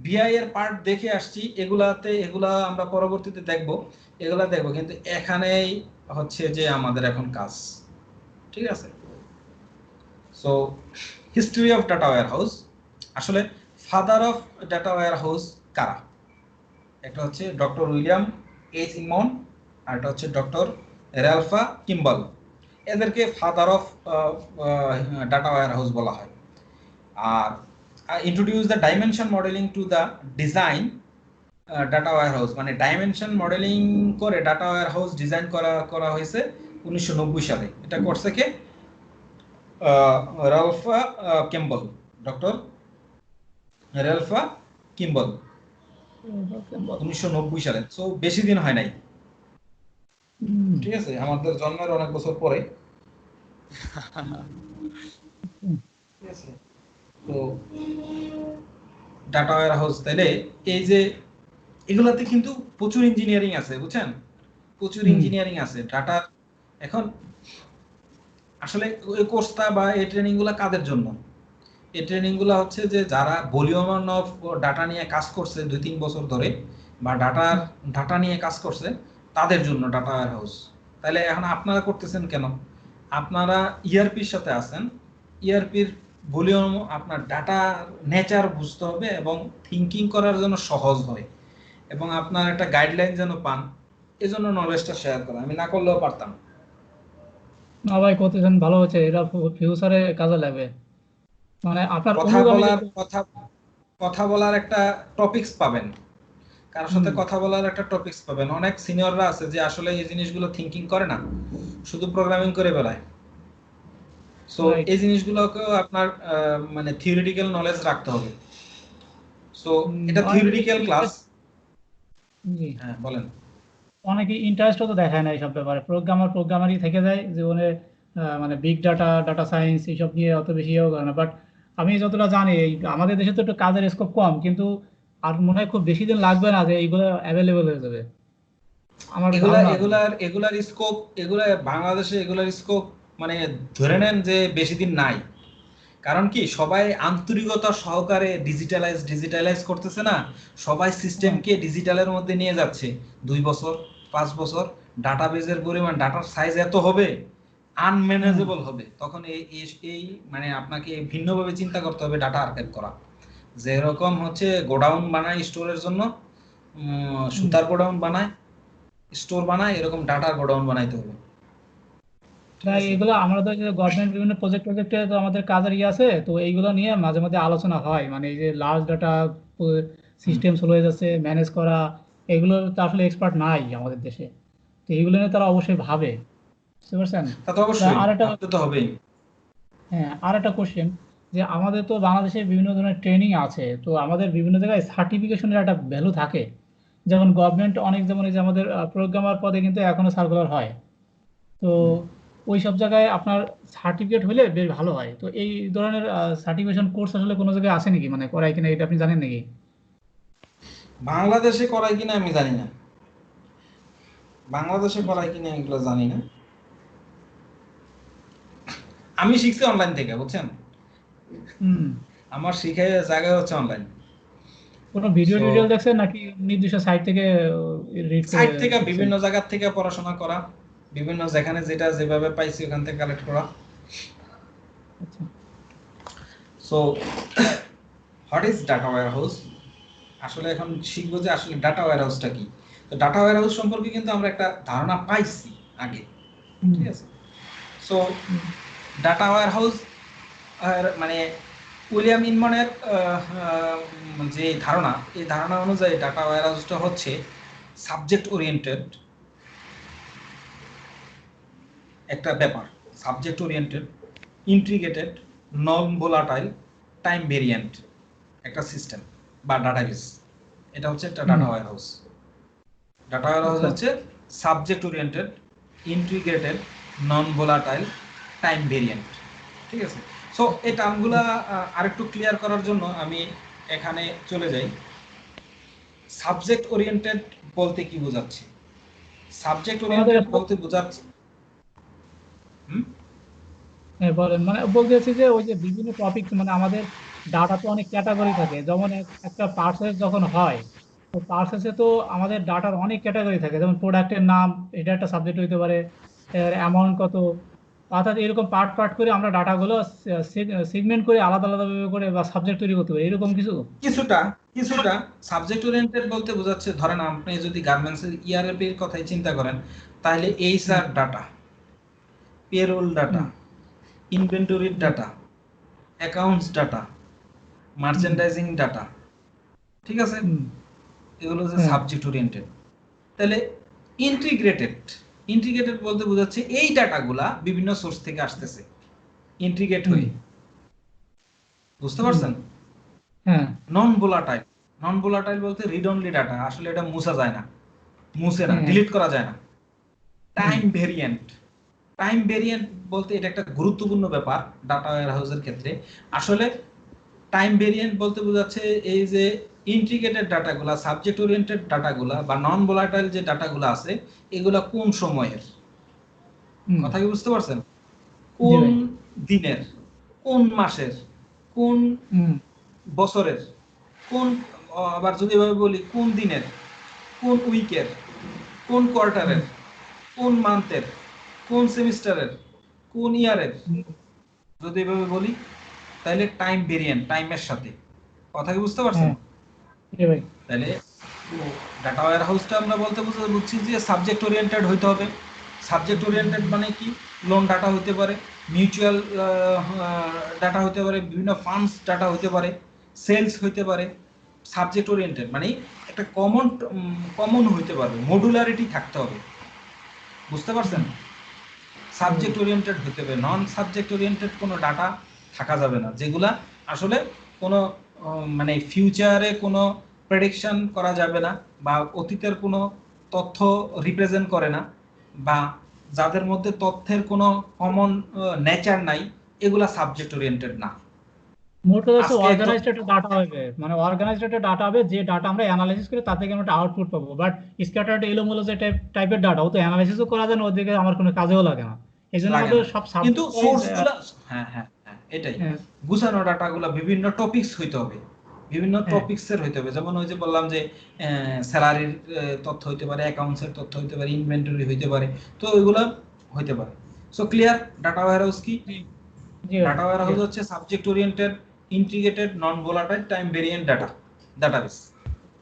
বিআই এর পার্ট দেখে আসছি, এগুলা আমরা পরবর্তীতে দেখব, এগুলা দেখব, কিন্তু এখানেই হচ্ছে যে আমাদের এখন কাজ, ঠিক আছে। So history of data warehouse. আসলে father of data warehouse কারা? একটা হচ্ছে ডক্টর উইলিয়াম এইচ ইমন, আর একটা হচ্ছে ডক্টর র্যালফা কিম্বল। এদেরকে father of data warehouse বলা হয়। আর introduce the dimension modeling to the design data warehouse, মানে ডাইমেনশন মডেলিং করে ডাটা ওয়্যারহাউস ডিজাইন করা হয়েছে 1990 সালে। এটা করছে কে? রালফা কিম্বল, ডক্টর রালফা কিম্বল 1990 সালে। সো বেশি দিন হয় নাই, ঠিক আছে, আমাদের জন্মের অনেক বছর পরে। ঠিক আছে, তো ডাটা ওয়্যারহাউস, তাইলে এই যে এগুলাতে কিন্তু প্রচুর ইঞ্জিনিয়ারিং আছে, বুঝছেন, প্রচুর ইঞ্জিনিয়ারিং আছে ডাটা। এখন আসলে এই কোর্সটা বা এই ট্রেনিং গুলা কাদের জন্য? এই ট্রেনিং গুলা হচ্ছে যে যারা ভলিউম অফ ডাটা নিয়ে কাজ করছে 2-3 বছর ধরে, বা ডাটা নিয়ে কাজ করছে, তাদের জন্য ডাটা ওয়্যারহাউস। তাহলে এখন আপনারা করতেছেন কেন? আপনারা ইআরপির সাথে আছেন, ইআরপির ভলিউম, আপনার ডাটা নেচার বুঝতে হবে এবং থিঙ্কিং করার জন্য সহজ হয়, এবং আপনার একটা গাইডলাইন যেন পান, এজন্য নলেজটা শেয়ার করা। আমি না করলেও পারতাম। না ভাই, করতেছেন ভালো হচ্ছে, এটা ফিউচারে কাজে লাগবে। মানে আপনার কথা অনুগামী বলার কিন্তু। কথা বলার একটা টপিকস পাবেন, কারোর সাথে কথা বলার একটা টপিকস পাবেন। অনেক সিনিয়ররা আছে যে আসলে এই জিনিসগুলো থিঙ্কিং করে না, শুধু প্রোগ্রামিং করে বেড়ায়। So right. এই জিনিসগুলোকেও আপনার মানে থিওরিটিক্যাল নলেজ রাখতে হবে। সো এটা অনেকে থিওরিটিক্যাল ক্লাস। জি, হ্যাঁ, বলেন। অনেকে ইন্টারেস্টও তো দেখায় না এইসব ব্যাপারে, প্রোগ্রামারই থেকে যায় জীবনে। মানে বিগ ডাটা, ডাটা সায়েন্স এইসব নিয়ে অত বেশি ইয়েও করে না। বাট আমি যতটা জানি, এই আমাদের দেশে তো একটু কাজের স্কোপ কম, কিন্তু আর মনে হয় খুব বেশি দিন লাগবে না যে এইগুলো অ্যাভেলেবেল হয়ে যাবে, আমার ধারণা আর কি। এগুলা বাংলাদেশে এগুলার স্কোপ মানে ধরে নেন যে বেশি দিন নাই। কারণ কি, সবাই আন্তরিকতা সহকারে ডিজিটালাইজ করতেছে না, সবাই হুম, সিস্টেমকে ডিজিটালের মধ্যে নিয়ে যাচ্ছে। 2 বছর, 5 বছর, ডাটাবেজের পরিমাণ, ডাটার সাইজ এত হবে, হুম, আনম্যানেজেবল হবে। তখন এই মানে আপনাকে ভিন্নভাবে চিন্তা করতে হবে ডাটা আর্কাইভ করা। যেরকম হচ্ছে গোডাউন বানায় স্টোরের জন্য, হুম। সুতার গোডাউন বানায়, স্টোর বানায়, এরকম ডাটার গোডাউন বানাইতে হবে, ঠিক তাই আছে। এগুলো আমরা তো গভর্নমেন্ট বিভিন্ন প্রজেক্টে তো আমাদের কাজের আছে, তো এইগুলো নিয়ে মাঝে মাঝে আলোচনা হয়। মানে এই যে লার্জ ডাটা হুম। সিস্টেম চলে যাচ্ছে ম্যানেজ করা, এগুলো তো আসলে এক্সপার্ট নাই আমাদের দেশে। তো এইগুলো নিয়ে তারা অবশ্যই ভাবে, বুঝতে পারছেন? তা তো তা অবশ্যই আর একটা, ভাবতে তো হবেই। হ্যাঁ, আর একটা কোশ্চেন, যে আমাদের তো বাংলাদেশে বিভিন্ন ধরনের ট্রেনিং আছে, তো আমাদের বিভিন্ন জায়গায় সার্টিফিকেশনের একটা ভ্যালু থাকে। যেমন গভর্নমেন্ট অনেক, যেমন এই যে আমাদের প্রোগ্রামার পদে কিন্তু এখনো সার্কুলার হয়। তো হুম। ওই সব জায়গায় আপনার সার্টিফিকেট হলে বেশ ভালো হয়। তো এই ধরনের সার্টিফিকেশন কোর্স আসলে কোনো জায়গায় আছে নাকি, মানে করায় কিনা, এটা আপনি জানেন নাকি? বাংলাদেশে করায় কিনা আমি জানি না, বাংলাদেশে করায় কিনা এগুলো জানি না। আমি শিখছি অনলাইন থেকে, বুঝছেন, হুম। আমার শিখে জায়গা হচ্ছে অনলাইন। কোনো ভিডিও সো টিউটোরিয়াল দেখছেন নাকি নির্দিষ্ট সাইট থেকে রিড করে সাইট থেকে, শিখছেন? বিভিন্ন জায়গা থেকে পড়াশোনা করা, বিভিন্ন যেখানে যেটা যেভাবে পাইছি ওখান থেকে কালেক্ট করা। আচ্ছা। So what is data warehouse? আসলে এখন শিখবো যে আসলে ডাটা ওয়্যারহাউসটা কি। তো ডাটা ওয়্যারহাউস সম্পর্কে কিন্তু আমরা একটা ধারণা পাইছি আগে, হুম, ঠিক আছে। সো হুম, ডাটা ওয়্যারহাউস মানে উইলিয়াম ইনমনের যে ধারণা, এই ধারণা অনুযায়ী ডাটা ওয়্যারহাউসটা হচ্ছে সাবজেক্ট ওরিয়েন্টেড একটা ব্যাপার, subject oriented, integrated, non volatile, time variant একটা সিস্টেম বা ডাটাবেস। এটা হচ্ছে একটা হুম। Data warehouse. ডাটা ওয়্যারহাউস আচ্ছা। হচ্ছে subject oriented, integrated, non volatile, time variant, ঠিক আছে। সো এই টার্মগুলা আরেকটু ক্লিয়ার করার জন্য আমি এখানে চলে যাই। সাবজেক্ট ওরিয়েন্টেড বলতে কি বোঝাচ্ছে? সাবজেক্ট আমাদের ওরিয়েন্টেড বলতে বোঝাচ্ছে, হুম, হ্যাঁ বলেন, মানে বলতে চাচ্ছি যে ওই যে বিভিন্ন টপিক, মানে আমাদের ডাটা তো অনেক ক্যাটাগরি থাকে। যেমন একটা পার্সেস যখন হয়, তো পার্সেসে তো আমাদের ডাটার অনেক ক্যাটাগরি থাকে। যেমন প্রোডাক্টের নাম, এটা একটা সাবজেক্ট হইতে পারে, এর অ্যামাউন্ট কত, অর্থাৎ এরকম পার্ট পার্ট করে আমরা ডাটাগুলো সেগমেন্ট করে আলাদা আলাদা ভাবে করে বা সাবজেক্ট তৈরি করতে পারি, এরকম কিছু। কিছুটা কিছুটা সাবজেক্ট ওরিয়েন্টেড বলতে বোঝাচ্ছে, ধরেন আপনি যদি গার্মেন্টসের ইআরএপির কথাই চিন্তা করেন, তাহলে হুম, এইচআর ডাটা, পেরোল ডাটা, হুম, ইনভেন্টরির হুম, ডাটা, অ্যাকাউন্টস ডাটা, হুম, মার্চেন্ডাইজিং ডাটা, ঠিক আছে। হুম, এগুলো হচ্ছে সাবজেক্ট ওরিয়েন্টেড। তাহলে ইন্টিগ্রেটেড বলতে বোঝাচ্ছে এই ডাটাগুলা বিভিন্ন সোর্স থেকে আসতেছে ইন্টিগ্রেট হয়ে, বুঝতে পারছেন? হ্যাঁ নন ভোলাটাইল বলতে রিড অনলি ডাটা, আসলে এটা মুছা যায় না, মুছে না, হ্যাঁ। ডিলিট করা যায় না। টাইম ভেরিয়েন্ট বলতে এটা একটা গুরুত্বপূর্ণ ব্যাপার ডাটা ওয়্যারহাউসের ক্ষেত্রে। আসলে টাইম ভেরিয়েন্ট বলতে বোঝাচ্ছে এই যে ইন্টিগ্রেটেড ডাটাগুলা, সাবজেক্ট ওরিয়েন্টেড ডাটাগুলা বা নন ভোলাটাইল যে ডাটাগুলা আছে এগুলা কোন সময়ের, কথা কি বুঝতে পারছেন? কোন দিনের, কোন মাসের, কোন বছরের, কোন, আবার যদি এভাবে বলি কোন দিনের, কোন উইকের, কোন কোয়ার্টারের, কোন মান্থের, কোন সেমিস্টারের, কোন ইয়ারের, যদি এভাবে বলি তাহলে টাইম ভেরিয়েন্ট, টাইমের সাথে, কথা কি বুঝতে পারছেন? তাহলে ডাটা ওয়্যারহাউসটা আমরা বলতে বুঝছি যে সাবজেক্ট ওরিয়েন্টেড হইতে হবে। সাবজেক্ট ওরিয়েন্টেড মানে কি? লোন ডাটা হতে পারে, মিউচুয়াল ডাটা হতে পারে, বিভিন্ন ফান্ডস ডাটা হতে পারে, সেলস হইতে পারে। সাবজেক্ট ওরিয়েন্টেড মানে একটা কমন হইতে পারবে, মডুলারিটি থাকতে হবে, বুঝতে পারছেন? সাবজেক্ট ওরিয়েন্টেড হতে হবে, নন সাবজেক্ট ওরিয়েন্টেড কোনো ডাটা থাকা যাবে না, যেগুলা আসলে কোনো মানে ফিউচারে কোনো প্রেডিকশন করা যাবে না বা অতীতের কোনো তথ্য রিপ্রেজেন্ট করে না বা যাদের মধ্যে তথ্যের কোনো কমন নেচার নাই, এগুলা সাবজেক্ট ওরিয়েন্টেড না। মোট কথা হচ্ছে অর্গানাইজড একটা ডাটা হবে, মানে অর্গানাইজড একটা ডাটা হবে, যে ডাটা আমরা অ্যানালাইসিস করে তার থেকে আমরা একটা আউটপুট পাবো। বাট স্ক্যাটার্ড এলোমেলো যে টাইপের ডাটা, ও তো অ্যানালাইসিসও করা যায় না, ওদিকে আমার কোনো কাজেও লাগে না। এই জন্য আমাদের সব কিন্তু সাবজেক্ট সোর্সগুলো, হ্যাঁ হ্যাঁ হ্যাঁ এটাই, গুছানো ডাটাগুলো বিভিন্ন টপিকস হইতে হবে, বিভিন্ন টপিকসের হইতে হবে। যেমন ওই যে বললাম যে স্যালারির তথ্য হইতে পারে, অ্যাকাউন্টসের তথ্য হইতে পারে, ইনভেন্টরি হইতে পারে, তো ওইগুলো হইতে পারে। So clear? ডাটা ওয়্যারহাউস কি? ডাটা ওয়্যারহাউস হচ্ছে subject oriented, integrated, non volatile, time variant database,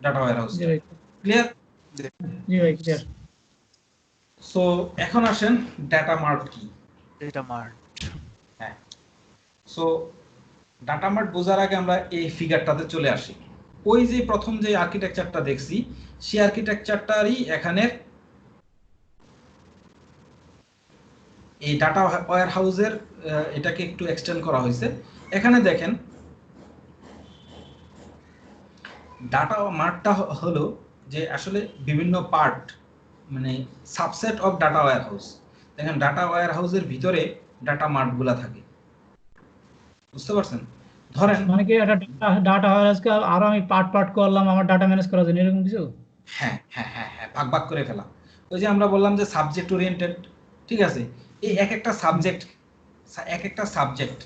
data warehouse. Clear? জি ভাই ক্লিয়ার। সো এখন আসেন ডাটা মার্ট কি? ডেটা মার্ট, হ্যাঁ, সো ডাটা মার্ট বোঝার আগে আমরা এই ফিগারটাতে চলে আসি। ওই যে প্রথম যে আর্কিটেকচারটা দেখছি, সেই আর্কিটেকচারটারই এখানে এই ডাটা ওয়্যারহাউসের এটাকে একটু এক্সটেন্ড করা হয়েছে। এখানে দেখেন ডাটা মার্টটা হলো যে আসলে বিভিন্ন পার্ট, মানে সাবসেট অফ ডাটা ওয়্যারহাউস। দেখেন ডাটা ওয়্যারহাউসের ভিতরে ডাটা মার্টগুলা থাকে, বুঝতে পারছেন? ধরেন মানে কি একটা ডাটা ওয়্যারহাউসকে আরো আমি পার্ট করলাম আমার ডাটা ম্যানেজ করার জন্য, এরকম কিছু? হ্যাঁ হ্যাঁ হ্যাঁ হ্যাঁ, ভাগ করে ফেলা। ওই যে আমরা বললাম যে সাবজেক্ট ওরিয়েন্টেড, ঠিক আছে? এই এক একটা সাবজেক্ট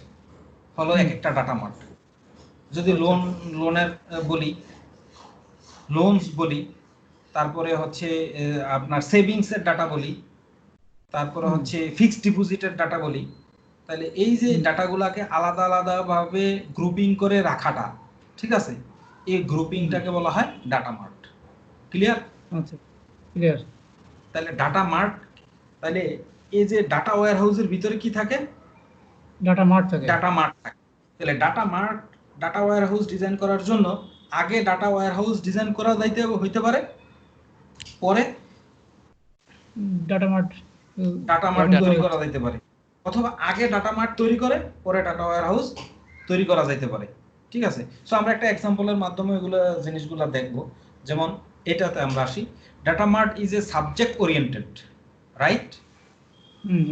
হলো এক একটা ডাটা মার্ট। যদি লোনের বলি, লোনস বলি, তারপরে হচ্ছে আপনার সেভিংস এর ডাটা বলি, তারপরে হচ্ছে ফিক্সড ডিপোজিটের ডাটা বলি, তাহলে এই যে ডাটাগুলোকে আলাদা আলাদা ভাবে গ্রুপিং করে রাখাটা, ঠিক আছে, এই গ্রুপিংটাকে বলা হয় ডাটা মার্ট। ক্লিয়ার? আচ্ছা ক্লিয়ার। তাহলে ডাটা মার্ট, তাহলে এই যে ডাটা ওয়্যারহাউসের ভিতরে কি থাকে? ডাটা মার্ট থাকে। ডাটা মার্ট থাকে। তাহলে ডাটা ওয়্যারহাউস ডিজাইন করার জন্য আগে ডাটা ওয়্যারহাউস ডিজাইন করা হইতে পারে, পরে ডাটা মার্ট তৈরি করা যাইতে পারে, অথবা আগে ডাটা মার্ট তৈরি করে পরে ডাটা ওয়্যারহাউস তৈরি করা যাইতে পারে, ঠিক আছে? সো আমরা একটা এক্সাম্পলের মাধ্যমে এগুলো জিনিসগুলো দেখব। যেমন এটাতে আমরা আসি, data mart is a subject oriented, right?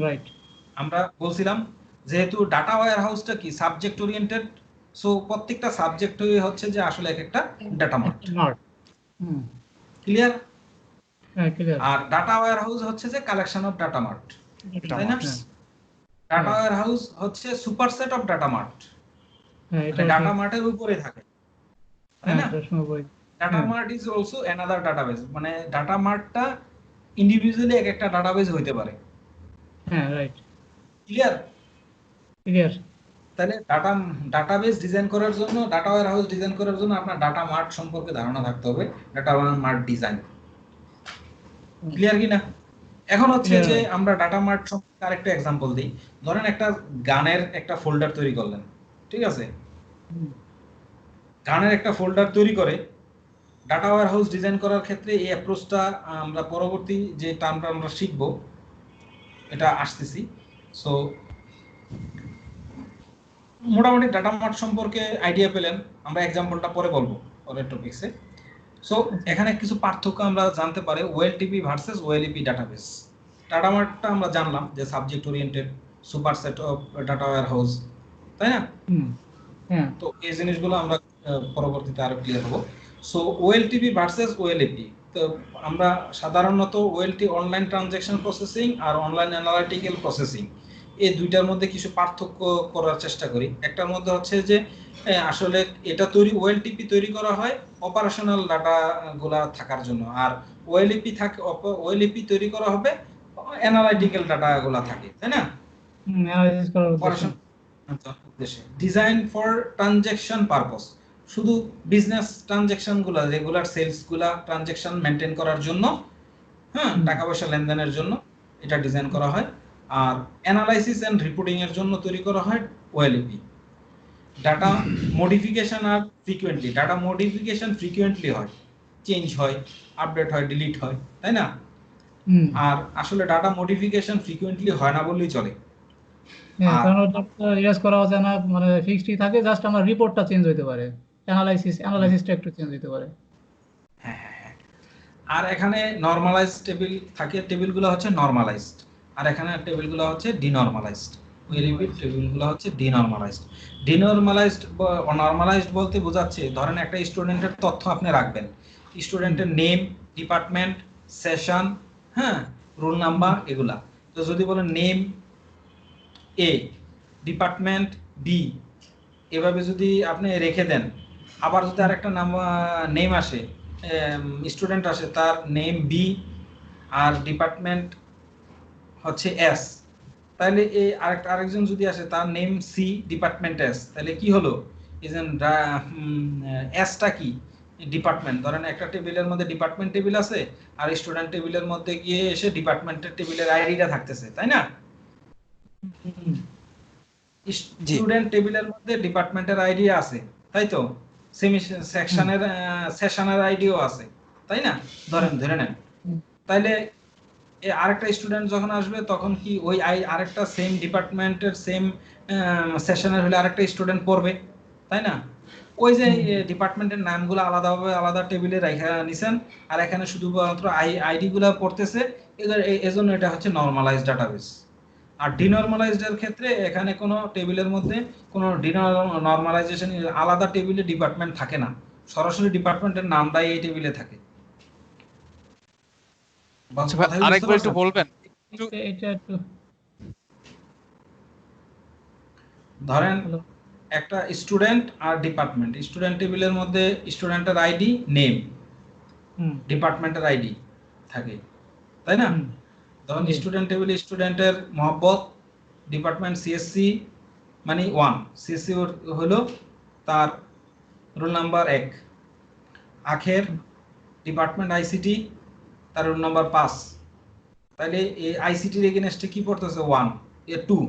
Right. আমরা বলছিলাম যেহেতু ডাটা ওয়্যারহাউসটা কি সাবজেক্ট ওরিয়েন্টেড, সো প্রত্যেকটা সাবজেক্ট হচ্ছে যে আসলে এক একটা ডাটা মার্ট। ক্লিয়ার? হ্যাঁ ক্লিয়ার। আর ডাটা ওয়্যারহাউস হচ্ছে যে কালেকশন অফ ডাটা মার্ট, তাই না? ডাটা ওয়্যারহাউস হচ্ছে সুপারসেট অফ ডাটা মার্ট, এটা ডাটা মার্টের উপরে থাকে, তাই না? Data mart is also another database, মানে ডাটা মার্টটা ইন্ডিভিজুয়ালি এক একটা ডাটাবেস হইতে পারে। হ্যাঁ রাইট। ক্লিয়ার? ক্লিয়ার। তাহলে ডাটাবেস ডিজাইন করার জন্য, ডাটা ওয়্যারহাউস ডিজাইন করার জন্য আপনার ডাটা মার্ট সম্পর্কে ধারণা থাকতে হবে, ডাটা মার্ট ডিজাইন। ক্লিয়ার কি না? এখন হচ্ছে যে আমরা ডাটা মার্ট সম্পর্কে আরেকটা एग्जांपल দেই। ধরেন একটা গানের একটা ফোল্ডার তৈরি করলেন, ঠিক আছে? গানের একটা ফোল্ডার তৈরি করে ডাটা ওয়্যারহাউস ডিজাইন করার ক্ষেত্রে এই অ্যাপ্রোচটা আমরা পরবর্তী যে টার্মটা আমরা শিখব এটা আসতেছি। সো মোটামুটি ডাটা মার্ট সম্পর্কে আইডিয়া পেলেন, আমরা এক্সাম্পলটা পরে বলবো পরের টপিকসে। সো এখানে কিছু পার্থক্য আমরা জানতে পারি ওএলটিপি ভার্সেস ওএলইপি ডাটাবেস। ডাটা মার্টটা আমরা জানলাম যে subject oriented superset of data warehouse, তাই না? হ্যাঁ। তো এই জিনিসগুলো আমরা পরবর্তীতে আরো ক্লিয়ার হবো। সো ওএলটিপি ভার্সেস ওএলএপি, তো আমরা সাধারণত ওএলটি অনলাইন ট্রানজ্যাকশন প্রসেসিং আর অনলাইন অ্যানালিটিক্যাল প্রসেসিং এই দুইটার মধ্যে কিছু পার্থক্য করার চেষ্টা করি। একটার মধ্যে হচ্ছে যে আসলে এটা ওএলটিপি তৈরি করা হয় অপারেশনাল ডাটা গুলা থাকার জন্য, আর ওএলইপি তৈরি করা হবে অ্যানালিটিক্যাল ডাটা গুলা থাকে, তাই না? অ্যানালাইসিস করার উদ্দেশ্যে। ডিজাইন ফর ট্রানজ্যাকশন পারপস, শুধু বিজনেস ট্রানজ্যাকশন গুলা, রেগুলার সেলস গুলা ট্রানজ্যাকশন মেনটেন করার জন্য, হ্যাঁ, টাকা পয়সা লেনদেনের জন্য এটা ডিজাইন করা হয়। আর অ্যানালাইসিস এন্ড রিপোর্টিং এর জন্য তৈরি করা হয় ওএলইপি। ডাটা মডিফিকেশন আর ফ্রিকোয়েন্টলি, ডাটা মডিফিকেশন ফ্রিকোয়েন্টলি হয়, চেঞ্জ হয়, আপডেট হয়, ডিলিট হয়, তাই না? আর আসলে ডাটা মডিফিকেশন ফ্রিকোয়েন্টলি হয় না বললেই চলে। হ্যাঁ, কারণ ওটা রিয়াজ করা যায় না, মানে ফিক্সডই থাকে, জাস্ট আমার রিপোর্টটা চেঞ্জ হতে পারে, অ্যানালাইসিসটা একটু চেঞ্জ হতে পারে। হ্যাঁ হ্যাঁ হ্যাঁ। আর এখানে নরমালাইজড টেবিল থাকে, টেবিলগুলো হচ্ছে নরমালাইজড, আর এখানে টেবিলগুলো হচ্ছে ডিনরমালাইজড। ওএলইপি টেবিলগুলো হচ্ছে ডিনরমালাইজড। ডিনরমালাইজড বা নরমালাইজড বলতে বোঝাচ্ছে ধরেন একটা স্টুডেন্টের তথ্য আপনি রাখবেন, স্টুডেন্টের নেম, ডিপার্টমেন্ট, সেশন, হ্যাঁ, রোল নাম্বার, এগুলা। তো যদি বলেন নেম এ, ডিপার্টমেন্ট বি, এভাবে যদি আপনি রেখে দেন, আবার যদি আরেকটা নেম আসে, স্টুডেন্ট আসে, তার নেম বি আর ডিপার্টমেন্ট হচ্ছে এস, তাহলে এই আরেকজন যদি আসে তার নেম সি, ডিপার্টমেন্ট এস, তাহলে কি হলো? এসটা কি? ডিপার্টমেন্ট। ধরেন একটা টেবিলের মধ্যে ডিপার্টমেন্ট টেবিল আছে আর স্টুডেন্ট টেবিলের মধ্যে গিয়ে এসে ডিপার্টমেন্টের টেবিলের আইডিটা থাকতেছে, তাই না? স্টুডেন্ট টেবিলের মধ্যে ডিপার্টমেন্টের আইডি আছে, তাই তো? সেমি সেশনের আইডিও আছে, তাই না? ধরে নেন। তাইলে আরেকটা স্টুডেন্ট যখন আসবে তখন কি ওই আরেকটা সেম ডিপার্টমেন্টের সেম সেশনের হলে আরেকটা স্টুডেন্ট পড়বে, তাই না? ওই যে ডিপার্টমেন্টের নামগুলো আলাদাভাবে আলাদা টেবিলে রেখে নিছেন, আর এখানে শুধুমাত্র আইডি গুলো পড়তেছে, এজন্য এটা হচ্ছে নরমালাইজড ডাটাবেস। আর ডিনরমালাইজড এর ক্ষেত্রে এখানে কোনো টেবিলের মধ্যে কোনো নরমালাইজেশন, আলাদা টেবিলে ডিপার্টমেন্ট থাকে না, সরাসরি ডিপার্টমেন্টের নামটাই এই টেবিলে থাকে। আরেকবার একটু বলবেন? এটা একটু ধরেন একটা স্টুডেন্ট আর ডিপার্টমেন্ট, স্টুডেন্ট টেবিলের মধ্যে স্টুডেন্টের আইডি, নেম, ডিপার্টমেন্টের আইডি থাকে, তাই না? ধরুন স্টুডেন্ট টেবিলে স্টুডেন্টের মোহাম্মদ, ডিপার্টমেন্ট সিএসসি মানে 1, সিএসসি হলো তার রোল নাম্বার 1, আখের ডিপার্টমেন্ট আইসিটি, তার রোল নাম্বার 5, তাহলে এই আইসিটির এগেইনস্টে কি পড়তেছে 1, এ 2,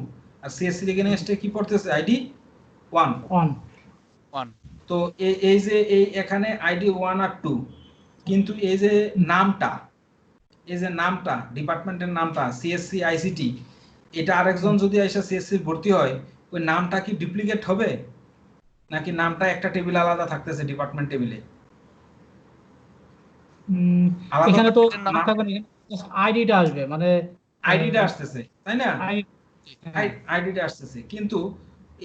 আর সিএসসির এগেইনস্টে কি পড়তেছে আইডি 1। তো এই যে এই এখানে আইডি 1 আর 2, কিন্তু এই যে নামটা ডিপার্টমেন্টের নামটা সিএসসি আইসিটি, এটা আরেকজন যদি এসে সিএসসি ভর্তি হয়, ওই নামটা কি ডুপ্লিকেট হবে নাকি নামটা একটা টেবিল আলাদা থাকতেছে ডিপার্টমেন্ট টেবিলে? এখানে তো নাম থাকবে না, আইডিটা আসবে, মানে আইডিটা আসতেছে, তাই না? আইডিটা আসতেছে, কিন্তু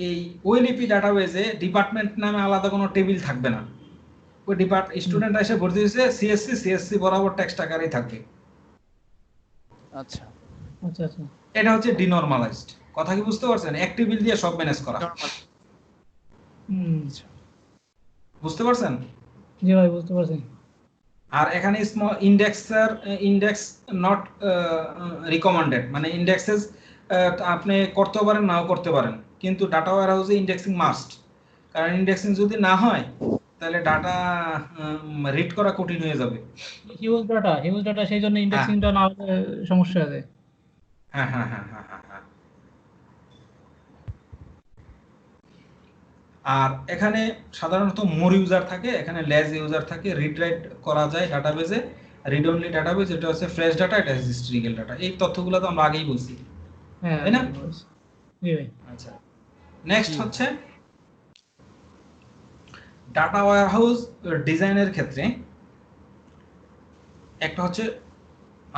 এই ওএলইপি ডাটাবেজে ডিপার্টমেন্ট নামে আলাদা কোনো টেবিল থাকবে না। ওই স্টুডেন্ট এসে ভর্তি হয়েছে সিএসসি বরাবর টেক্সট আকারেই থাকবে। আচ্ছা আচ্ছা আচ্ছা, এটা হচ্ছে ডিনরমালাইজড। কথা কি বুঝতে পারছেন? এক টেবিল দিয়ে সব ম্যানেজ করা। বুঝতে পারছেন? জি ভাই, বুঝতে পারছি। আর এখানে স্মল ইন্ডেক্স নট রিকমেন্ডেড, মানে ইন্ডেক্সেস আপনি করতে পারেন নাও করতে পারেন, কিন্তু ডাটা ওয়্যারহাউসে ইন্ডেক্সিং মাস্ট। কারণ ইন্ডেক্সিং যদি না হয় তাহলে ডাটা রিড করা কঠিন হয়ে যাবে। হিউজ ডাটা, সেই জন্য ইন্ডেক্সিংটা না হলে সমস্যা আছে। হ্যাঁ হ্যাঁ হ্যাঁ হ্যাঁ হ্যাঁ। আর এখানে সাধারণত মোর ইউজার থাকে, এখানে লেস ইউজার থাকে। রিড রাইট করা যায় ডাটাবেজে, রিড অনলি ডাটাবেজ, এটা হচ্ছে ফ্রেশ ডাটা, এটা হিস্ট্রিক্যাল ডাটা। এই তথ্যগুলো তো আমরা আগেই বলছি, হ্যাঁ তাই না? জি ভাই। আচ্ছা, নেক্সট জি। হচ্ছে ডাটা ওয়্যারহাউস ডিজাইনের ক্ষেত্রে একটা হচ্ছে,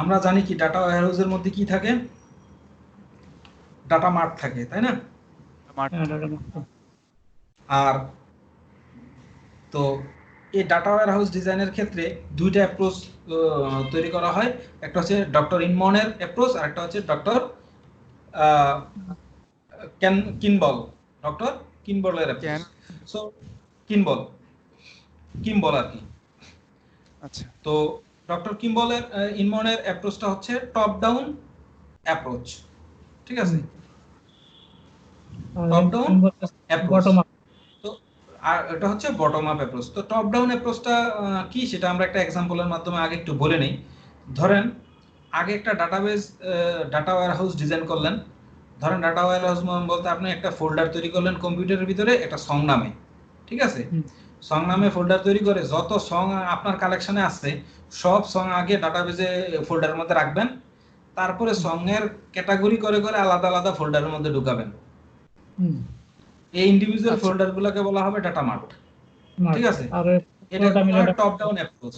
আমরা জানি কি ডাটা ওয়্যারহাউসের মধ্যে কি থাকে, ডাটা মার্ট থাকে, তাই না? হ্যাঁ ডাটা মার্ট। আর তো এই ডাটা ওয়্যারহাউস ডিজাইনের ক্ষেত্রে দুইটা অ্যাপ্রোচ তৈরি করা হয়। একটা হচ্ছে ডক্টর ইনমনের অ্যাপ্রোচ, আর একটা হচ্ছে ডক্টর কিনবল, ডক্টর কিনবলের অ্যাপ্রোচ। সো কিম্বল আর কি। আচ্ছা। তো ডক্টর কিম্বলের ইনমনের অ্যাপ্রোচটা হচ্ছে টপ ডাউন অ্যাপ্রোচ, ঠিক আছে? Top down approach. Bottom up. তো আর এটা হচ্ছে বটম আপ অ্যাপ্রোচ। তো টপ ডাউন অ্যাপ্রোচটা কি সেটা আমরা একটা এক্সাম্পলের মাধ্যমে আগে একটু বলে নেই। ধরেন আগে একটা ডাটাবেজ ডাটা ওয়্যারহাউস ডিজাইন করলেন। ধরেন ডাটা ওয়্যারহাউস বলতে আপনি একটা ফোল্ডার তৈরি করলেন কম্পিউটারের ভিতরে একটা সং নামে, ঠিক আছে? সং নামে ফোল্ডার তৈরি করে যত সং আপনার কালেকশনে আছে সব সং আগে ডাটাবেজে ফোল্ডারের মধ্যে রাখবেন। তারপরে সং এর ক্যাটাগরি করে করে আলাদা আলাদা ফোল্ডারের মধ্যে ঢুকাবেন। এই ইন্ডিভিজুয়াল ফোল্ডারগুলোকে বলা হবে ডাটা মার্ট, ঠিক আছে? আর এটা হলো টপ ডাউন অ্যাপ্রোচ।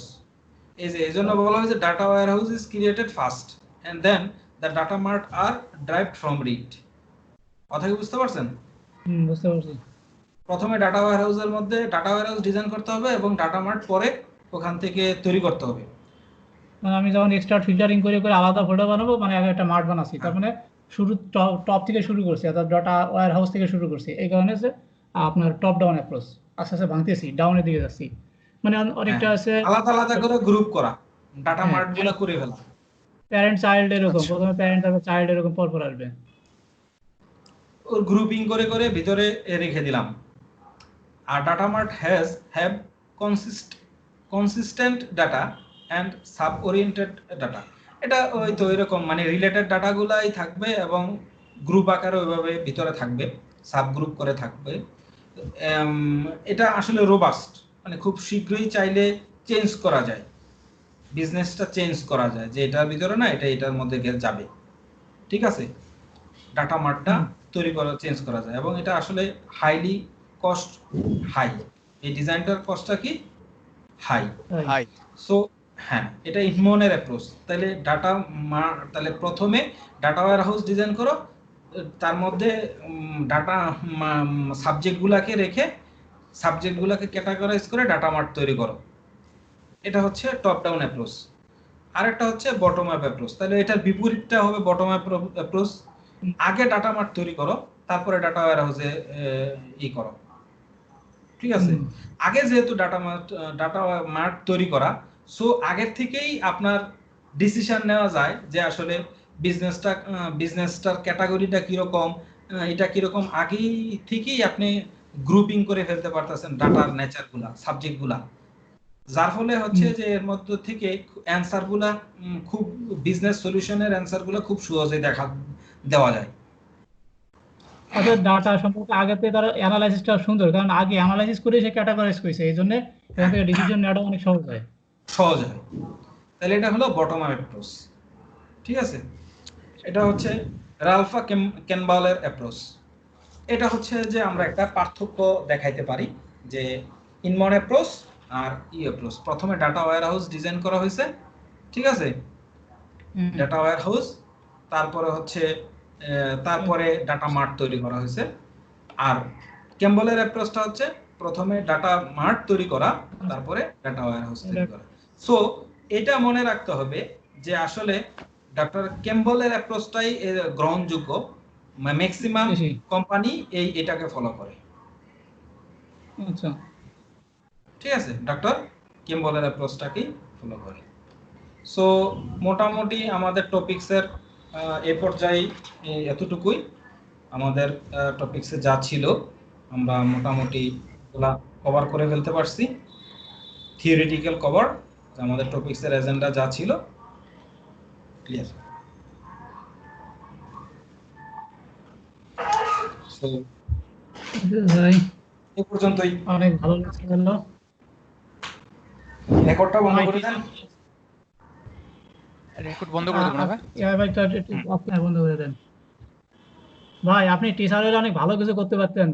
এই যে এজন্য বলা হয়েছে data warehouse is created first and then the data mart are derived from রিড। কথা কি বুঝতে পারছেন? বুঝতে পারছি। প্রথমে ডাটা ওয়্যারহাউসের মধ্যে ডাটা ওয়্যারহাউস ডিজাইন করতে হবে এবং ডাটা মার্ট পরে ওখান থেকে তৈরি করতে হবে। মানে আমি যখন এক্সট্রা ফিল্টারিং করে করে আলাদা ফোল্ডার বানাবো, মানে আগে একটা মার্ট বানাচ্ছি, তার মানে শুরু টপ থেকে শুরু করছি, অর্থাৎ ডাটা ওয়্যারহাউস থেকে শুরু করছি। এই কারণে যে আপনার টপ ডাউন অ্যাপ্রোচ, আস্তে আস্তে ভাঙতেছি, ডাউনের দিকে যাচ্ছি। মানে অনেকটা আছে আলাদা আলাদা করে গ্রুপ করা, ডাটা মার্টগুলো করে ফেলা। প্যারেন্ট চাইল্ড এরকম, প্রথমে প্যারেন্ট তারপর চাইল্ড এরকম পরপর আসবে। ওর গ্রুপিং করে করে ভিতরে রেখে দিলাম। আর data mart have consistent data and sub oriented data. এটা ওই তো এরকম মানে রিলেটেড ডাটাগুলাই থাকবে এবং গ্রুপ আকারে ওইভাবে ভিতরে থাকবে, সাব গ্রুপ করে থাকবে। এটা আসলে রোবাস্ট, মানে খুব শীঘ্রই চাইলে চেঞ্জ করা যায়, বিজনেসটা চেঞ্জ করা যায় যে এটার ভিতরে না এটা এটার মধ্যে যাবে, ঠিক আছে? ডাটা মার্টটা তৈরি করা চেঞ্জ করা যায় এবং এটা আসলে হাইলি কস্ট হাই। এই ডিজাইনটার কস্টটা কি হাই। সো হ্যাঁ, এটা ইনমনের অ্যাপ্রোচ। তাহলে তাহলে প্রথমে ডাটা ওয়্যারহাউস ডিজাইন করো, তার মধ্যে ডাটা সাবজেক্টগুলোকে রেখে সাবজেক্টগুলোকে ক্যাটাগরাইজ করে ডাটা মার্ট তৈরি করো। এটা হচ্ছে টপ ডাউন অ্যাপ্রোচ। আরেকটা হচ্ছে বটম আপ অ্যাপ্রোচ। তাহলে এটার বিপরীতটা হবে বটম আপ অ্যাপ্রোচ। আগে ডাটা মার্ট তৈরি করো, তারপরে ডাটা ওয়্যারহাউসে করো, ঠিক আছে? আগে যেহেতু ডাটা মার্ট তৈরি করা, সো আগের থেকেই আপনার ডিসিশন নেওয়া যায় যে আসলে বিজনেসটার ক্যাটাগরিটা কিরকম, এটা কিরকম, আগেই থেকেই আপনি গ্রুপিং করে ফেলতে পারতেছেন ডাটার নেচারগুলা, সাবজেক্টগুলা, যার ফলে হচ্ছে যে এর মধ্যে থেকে অ্যানসারগুলা খুব বিজনেস সলিউশনের অ্যানসারগুলো খুব সহজেই দেওয়া যায়। আচ্ছা, ডাটা সম্পর্কে আগে থেকে তার অ্যানালাইসিসটা সুন্দর, কারণ আগে অ্যানালাইসিস করে সে ক্যাটাগরাইজ করেছে, এই জন্য এখান থেকে ডিসিশন নেওয়াটা অনেক সহজ হয়। তাহলে এটা হলো বটম আপ অ্যাপ্রোচ, ঠিক আছে? এটা হচ্ছে রালফা কেনবালের অ্যাপ্রোচ। এটা হচ্ছে যে আমরা একটা পার্থক্য দেখাইতে পারি যে ইনমন অ্যাপ্রোচ আর অ্যাপ্রোচ। প্রথমে ডাটা ওয়্যারহাউস ডিজাইন করা হয়েছে, ঠিক আছে? ডাটা ওয়্যারহাউস, তারপরে হচ্ছে তারপরে ডাটা মার্ট তৈরি করা হয়েছে। আর ক্যাম্বলের অ্যাপ্রোচটা হচ্ছে প্রথমে ডাটা মার্ট তৈরি করা, তারপরে ডাটা ওয়্যারহাউস তৈরি করা। সো এটা মনে রাখতে হবে যে আসলে ডক্টর ক্যাম্বলের অ্যাপ্রোচটাই গ্রহণযোগ্য, ম্যাক্সিমাম কোম্পানি এটাকে ফলো করে। আচ্ছা, ঠিক আছে, ডক্টর ক্যাম্বলের অ্যাপ্রোচটাকেই ফলো করে। সো মোটামুটি আমাদের টপিকসের এই পর্যায়ে এতটুকুই। আমাদের টপিকসে যা ছিল আমরা মোটামুটি ওগুলা কভার করে ফেলতে পারছি, থিওরিটিক্যাল কভার। আমাদের টপিকসের এজেন্ডা যা ছিল ক্লিয়ার। সো ভাই এই পর্যন্তই। অনেক ভালো লাগছে বললো। রেকর্ডটা বন্ধ ভাই করে দেন। রেকর্ড বন্ধ করে দেবো না ভাই? ভাই বন্ধ করে দেন। ভাই আপনি টিচার হলে অনেক ভালো কিছু করতে পারতেন।